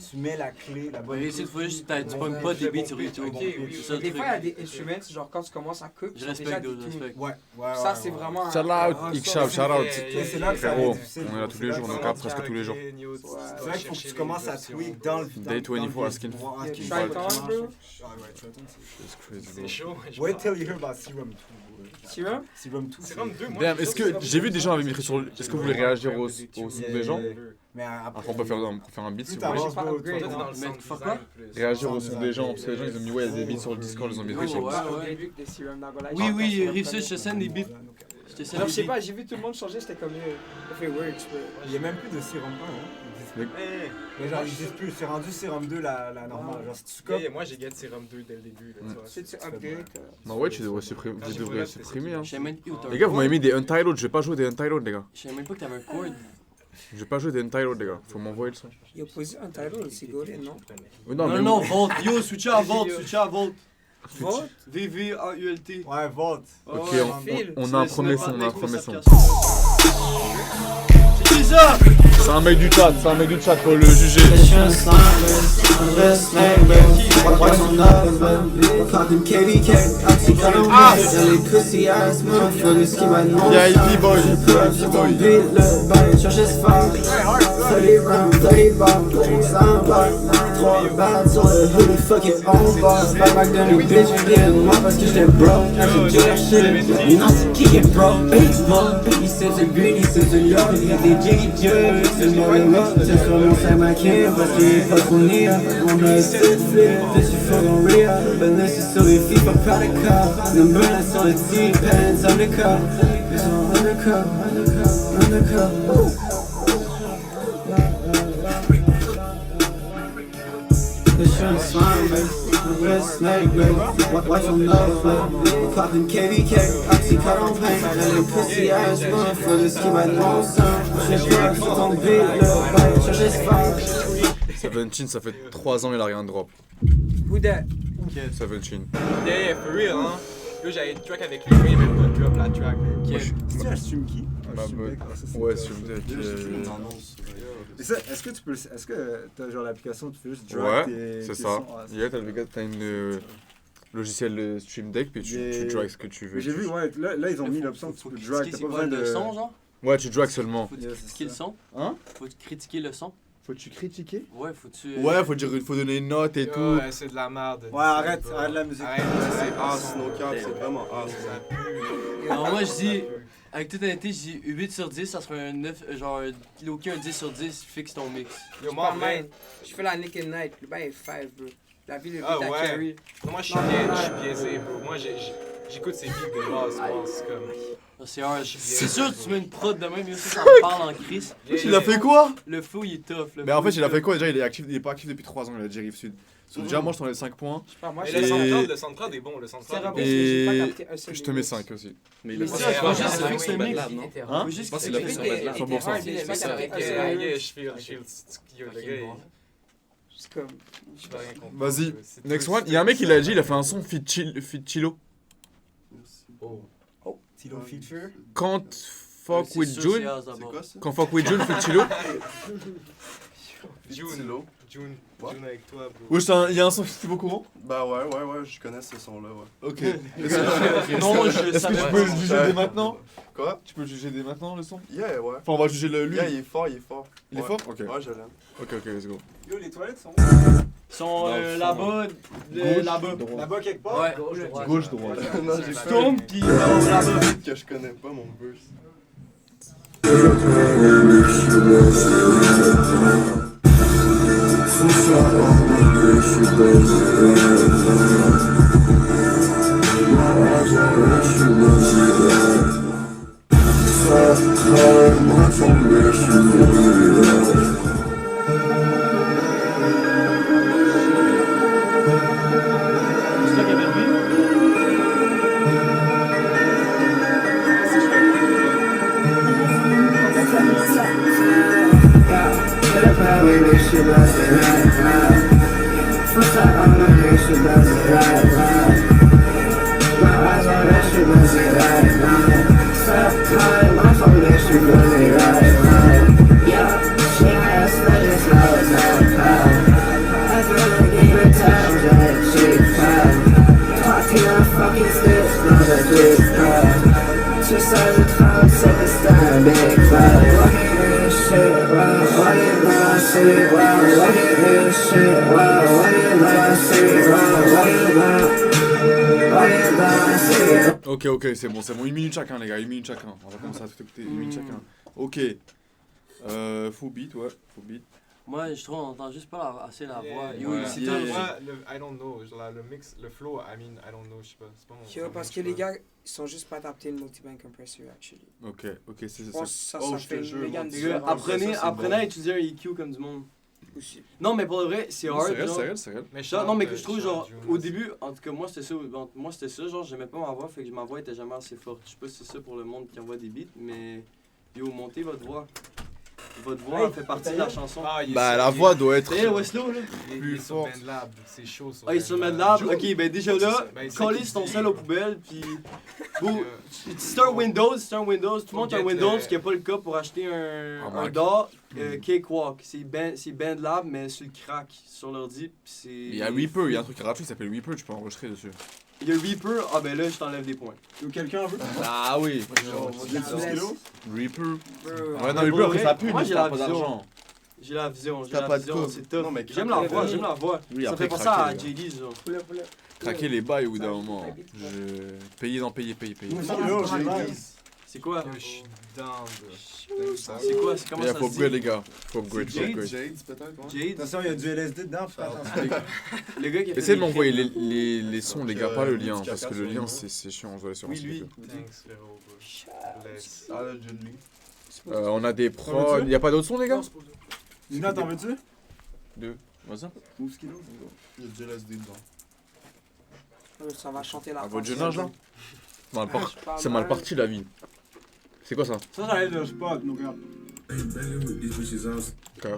tu mets la clé, la bonne clé. Cette fois, tu pognes pas des beats sur YouTube. Des fois, il y a des instruments, genre quand tu commences à cook, je respecte, je respecte. Ouais. Ça, c'est vraiment... Shout out, shout out. C'est là que ça frérot, on est là tous les jours, donc presque tous les jours. C'est vrai qu'il faut que tu commences à tweak dans le... Day 24, Skin bro. C'est chaud. Wait till you hear about Serum 2. Serum 2. Serum 2, moi. Damn, est-ce que j'ai vu des gens avaient écrit sur. Est-ce que vous voulez réagir aux sons des gens? Mais après, on peut faire un beat si vous voulez. Quoi? Réagir aux sons des gens, parce que les gens ils ont mis ouais, il y a des beats sur le Discord, ils ont mis sur le Oui, Rive-Sud, je te sends des beats. Alors, je sais pas, j'ai vu tout le monde changer, j'étais comme, ça fait weird, tu peux. Il y a même plus de sérum 1, hein. Mais genre, il existe plus, c'est rendu sérum 2 la normale. Genre, si tu copes. Moi, j'ai get sérum 2 dès le début, là, tu vois. C'est update. Bah ouais, tu devrais supprimer, vous devriez supprimer, hein. Je sais même pas où t'as un Les gars, vous m'avez chord. mis des Untitled, je vais pas jouer des Untitled, les gars. Je savais même pas que t'avais un chord. Je vais pas jouer des Untitled, les gars. Faut m'envoyer le son. Il a posé un title, c'est golé, non? Non, Volt. Yo, switch à Volt, Volt. V-V-A-U-L-T. Ouais, Volt. Ok, on a un premier son, on a un premier son. C'est qui ça? C'est un mec du chat, faut le juger. Yeah, hippie boy. C'est sur mon sac maquillé parce qu'il faut qu'on y a. On a essayé de flipper, dessus faut qu'on rire. Ben là c'est sur les filles, pas par les corps. Number là sur les T-pants, undercover. Ils sont undercover. The shrimp slime, baby. The red snake, baby. Watch your nose, baby. Poppin' KVK, oxycodone pain. And les pussy ass motherfuckers qui m'a non sang. J'ai peur sur ton beat, là, baby. Cherchez ce phare. Seventeen, ça fait 3 ans il a rien drop. Who that? Seventeen. Yeah, for real, hein. Yo, j'avais track avec lui, mais il même pas drop la track. C'est un stream qui? Ouais, Streamdeck. Est-ce que tu peux. Est-ce que t'as genre l'application, tu fais juste drag Ouais, tes c'est sons? ça. Yeah, t'as une logiciel Stream Deck, puis tu drag ce que tu veux. J'ai vu, ouais, là ils ont mis l'option que tu peux drag, t'as pas besoin de son, genre? Ouais, tu drag seulement. Faut-tu critiquer le son? Hein? Faut-tu critiquer le son? Faut-tu critiquer? Ouais, faut-tu. Ouais, faut donner une note et tout. Ouais, c'est de la merde. Ouais, arrête la musique. Arrête, C'est ass, no cap, c'est vraiment ass. Alors, moi, je dis, avec toute honnêteté, je dis 8 sur 10, ça serait un 9, genre, aucun 10 sur 10, fixe ton mix. Yo, moi, man, je fais la Nick and Night, le bain est 5, bro. La vie, le beat à Carrie. Moi, je suis biaisé, bro. Moi, j'écoute ces beats de base, c'est comme. C'est hard. C'est sûr que tu mets une prod de même, ça me parle en crise. Il a fait quoi? Le flow, il est tough. Mais en fait, il a fait quoi déjà? Il est pas actif depuis 3 ans, il a déjà Rive Sud. Déjà, moi je t'enlève 5 points. Mais le SoundCloud est bon, le SoundCloud est bon. Et je te mets 5 aussi. Mais c'est ça, faut juste fixe le mix. Hein? Je pense qu'il a fait 100%. Vas-y, next one. Il y a un mec, il a dit, il a fait un son feat Chilo. Tilo feature. Can't fuck with June. C'est quoi ça? Can't fuck with June, feat Chilo. June avec toi, bro. Ouais, il y a un son feat au courant? Bah ouais, je connais ce son-là, ouais. Ok. Non, est-ce que tu peux le juger dès maintenant? Quoi? Tu peux le juger dès maintenant, le son? Yeah, ouais. Enfin, on va juger lui. Yeah, il est fort. Il est fort? Ok. Ouais, je l'aime. Ok, let's go. Yo, les toilettes sont sont là-bas, là-bas quelque part. Ouais, gauche, droite. Non, j'ai tombe pis là-bas. Que je connais pas mon bus. Ok, c'est bon, 1 minute chacun les gars, 1 minute chacun. On va commencer à tout écouter, 1 minute chacun. Ok. Full beat, ouais, full beat. Moi, je trouve on entend juste pas assez la voix. C'est moi, I don't know. Le mix, le flow, I don't know, je sais pas. C'est pas mon. Parce que les gars, ils sont juste pas adaptés le multiband compressor, actually. Ok, c'est ça. Je pense que ça fait une méga Apprenez à utiliser un EQ comme du monde. Aussi. Non, mais pour le vrai, c'est hard. C'est réel. Mais non, mais que je trouve, genre, au début, en tout cas, moi, c'était ça, genre, j'aimais pas ma voix, fait que ma voix était jamais assez forte. Je sais pas si c'est ça pour le monde qui envoie des beats, mais yo, montez votre voix. Votre voix fait partie de la chanson. La voix doit être Weslo, là. Plus fort. C'est chaud sur il est sur Bandlab. Ok, ben déjà là, coller ton sel aux poubelles, pis. C'est un Windows, tout le monde a un Windows, ce qui n'est pas le cas pour acheter un DAW Cakewalk. C'est Bandlab, mais sur le crack, sur l'ordi. Il y a Reaper, il y a un truc gratuit qui s'appelle Reaper, tu peux enregistrer dessus. Il y a Reaper, ah ben là, je t'enlève des points. Quelqu'un veut? Ah oui! Reaper. Ouais, non, Reaper, après ça pue, moi j'ai la vision. J'ai la vision, c'est top. J'aime la voix, ça fait penser à JD, genre. Craquer les bails au bout d'un moment. Payer. C'est quoi? Je suis down, C'est quoi? C'est comment ça se dit? Faut upgrade, les gars. Faut upgrade. Jade, peut-être, Jade. Attention, il y a du LSD dedans, fais attention. Le gars qui a fait essayez de m'envoyer les sons, les gars, pas le lien, parce que le lien, c'est chiant, je vais aller sur un site. On a des prods. Y'a pas d'autres sons, les gars? Zina, t'en veux-tu? 2. Vas-y. 12 kilos. Il y a du LSD dedans. Ça va chanter la À votre jeune âge, là? C'est mal parti, la vie. C'est quoi ça? Ça arrive de spot, nos gars. Ok.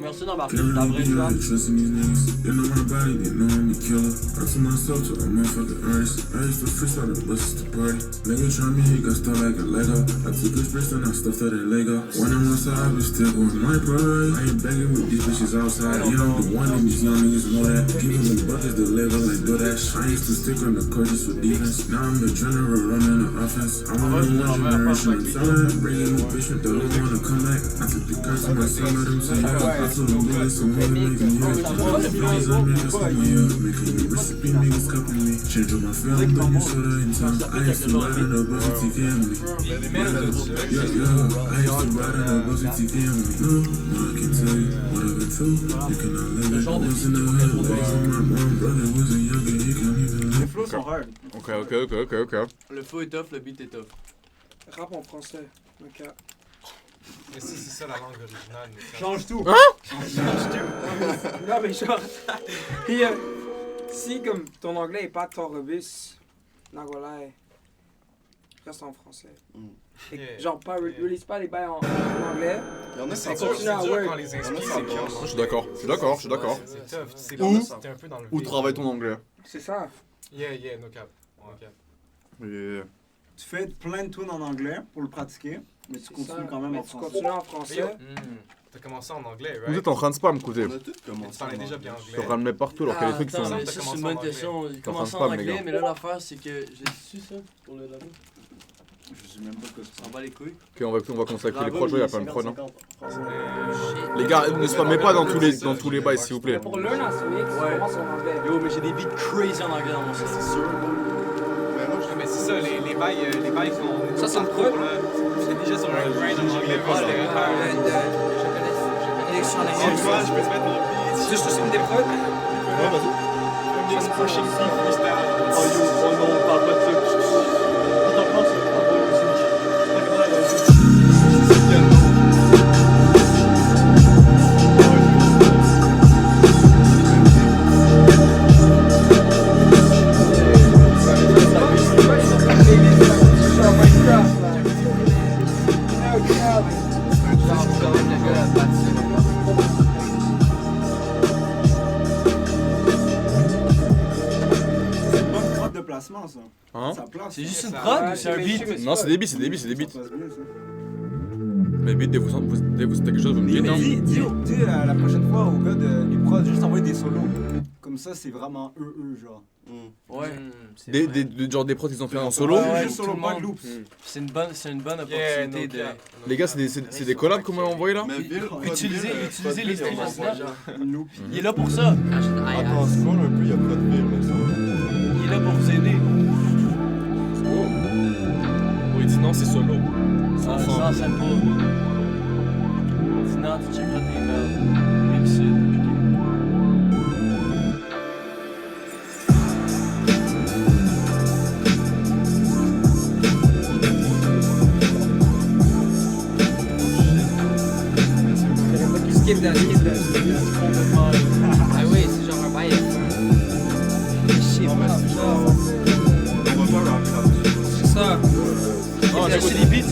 Merci d'embarquer sur la vraie histoire. They know my body, they know I'm a killer. I took myself to a motherfucking artist. I used to freestyle the buses to party. Nigga try me, he got stuck like a Lego. I took his wrist and I stuffed that in Lego. When I'm outside, I be still going my pride. I ain't begging with these bitches outside. You know the one and these young niggas know that. People in buckets deliver like DoorDash. I used to stick on the court just for defense. Now I'm the general running the offense. I'm on the one generation of talent. Bringing new bitch with the don't wanna come back. I took the curse to my son, let him say I told him bullets, so I'm making you. Making me recipe, niggas cupping me. Change up my film, but you saw that in time. I used to ride in a bus with TK Emily. I used to ride in a bus with TK Emily. No, I can tell you what I've been through. You cannot live it. I was in the hood, was my mom, brother was a younger, he can't even live. Les flows sont hard. Ok. Le flow est tough, le beat est tough. Rap en français. Ok. Mais si c'est ça la langue originale. Change tout. Change tout. Non, mais genre. Puis, si comme ton anglais est pas trop robuste, Nagolai, reste en français. Genre, pas release pas les bails en anglais. Il y en a, c'est dur quand les inspire, c'est chiant. Je suis d'accord. C'est tough. C'est comme ça, t'es un peu dans le. Ou travaille ton anglais. C'est ça. Yeah, no cap. Tu fais plein de tunes en anglais pour le pratiquer, mais tu continues quand même en français. Tu continues en français. T'as commencé en anglais, right? Vous êtes en train de spam, écoutez. Tu parlais déjà bien anglais. Je suis en train de mettre partout alors qu'il y a des trucs qui sont. Ça, c'est une bonne question. J'ai commencé en anglais, mais là, l'affaire, c'est que. J'ai su ça pour le label. Je sais même pas ce que c'est. Ça va les couilles. Ok, on va consacrer les projets, il y a plein de prods, non? Les gars, ne spammez pas dans tous les bails, s'il vous plaît. Pour learn as mix, commence en anglais. Yo, mais j'ai des beats crazy en anglais dans mon set, c'est sûr. Mais c'est ça, les bails qu'on. Ça, c'est une prod. J'étais déjà sur un grind en anglais, c'était je peux te mettre mon beat. C'est juste une des prods? Ouais, vas-y. Just pushing beat freestyle. Oh non, on parle pas de ça. Ça. Hein? C'est juste une prod ou c'est un beat? Non, c'est des beats. Mais beat, dès que vous êtes quelque chose, vous me dites non. Dis la prochaine fois au gars de les prods, juste envoyer des solos. Comme ça, c'est vraiment eux, genre. Ouais. Genre des prods qu'ils ont fait en solo. Ouais, juste solo, pas de loops. C'est une bonne opportunité de. Les gars, c'est des collabs qu'on m'a envoyé là? Utiliser les styles de Snap. Il est là pour ça. Attends, scroll un peu, y'a pas de film, mais ça. Il est là pour vous aider. Oui, dis non, c'est solo. Ça, c'est pas. maintenant, tu checkeras tes emails. Rive-Sud. Skip that. Ah oui, c'est genre un bail. C'est ça. C'est des beats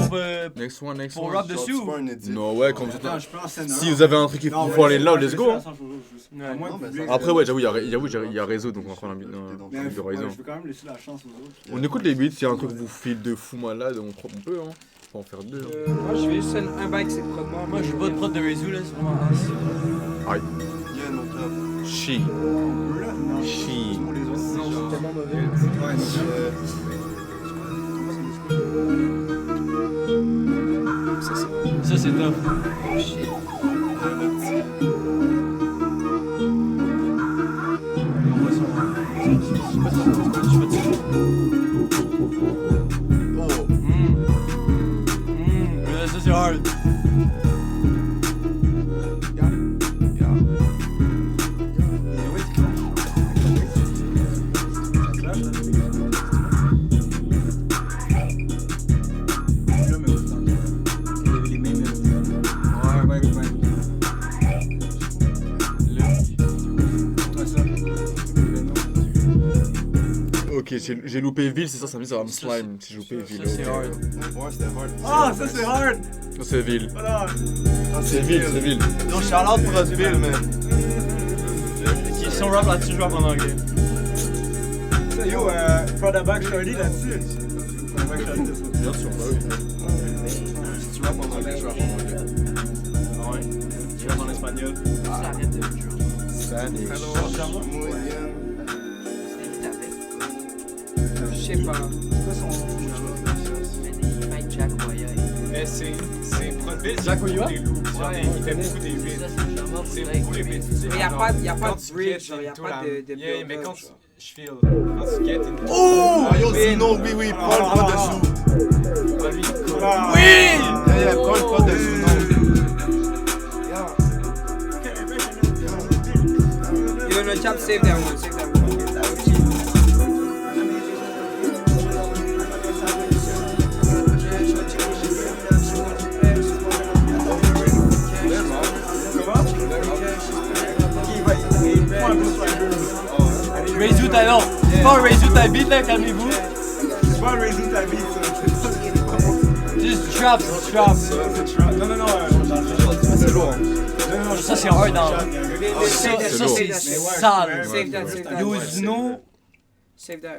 pour Next one. pour rap dessus ou? Non, ouais, comme ça. Attends, je peux en scène Si vous avez un truc qui faut aller là, let's go. Hein. Ouais. Après, ouais, j'avoue, il y a réseau, donc on va prendre un beat de réseau. Je veux quand même laisser la chance aux autres. On écoute les beats, s'il y a un truc qui vous file de fou malade, on peut, hein. On peut en faire deux. Hein. Moi, je vais juste un bail que c'est prod. Moi, je veux pas de prod de Rezu, là, c'est vraiment Aïe. Yeah, no cap. She. She. Non, c'est tellement mauvais. Ouais, Ça, c'est top. Ça, c'est hard. Ok, j'ai loupé Ville, c'est ça, ça me dit ça va me slime si j'ai loupé Ville. Ça, c'est hard. Ouais, c'était hard. Ah, ça, c'est hard! Ça, c'est Ville. Voilà. C'est Ville. Donc, shout-out pour Ville, man. Si on rap là-dessus, je rappe en anglais. Yo, Prada Back Shorty là-dessus. Bien sûr, bah oui. Si tu rappes en anglais, je rappe en anglais. Ah ouais? Je rappe en espagnol. Ça arrête de jouer. Spanish. Je sais pas. Jack Boya. Mais c'est prod-beat. Jack Boya? Il fait beaucoup des beats. C'est beaucoup les beats. Mais y'a pas de bridge, y'a tout pas la- de Yeah, mais build-up, quand genre. je feel, quand tu get une... Oh! Yo, sinon, oui, prends le prod dessous. Oui! Yeah, prends le prod dessous, non. Yo, no chap, save that one. Rezu, t'as non. C'est pas un Rezu, t'as beat là, calmez-vous. C'est pas un Rezu, t'as beat, ça. Juste trap. Non, C'est lourd. Ça, c'est hard dans. Ça, c'est sale. Save that. Yo, Zuno. Save that.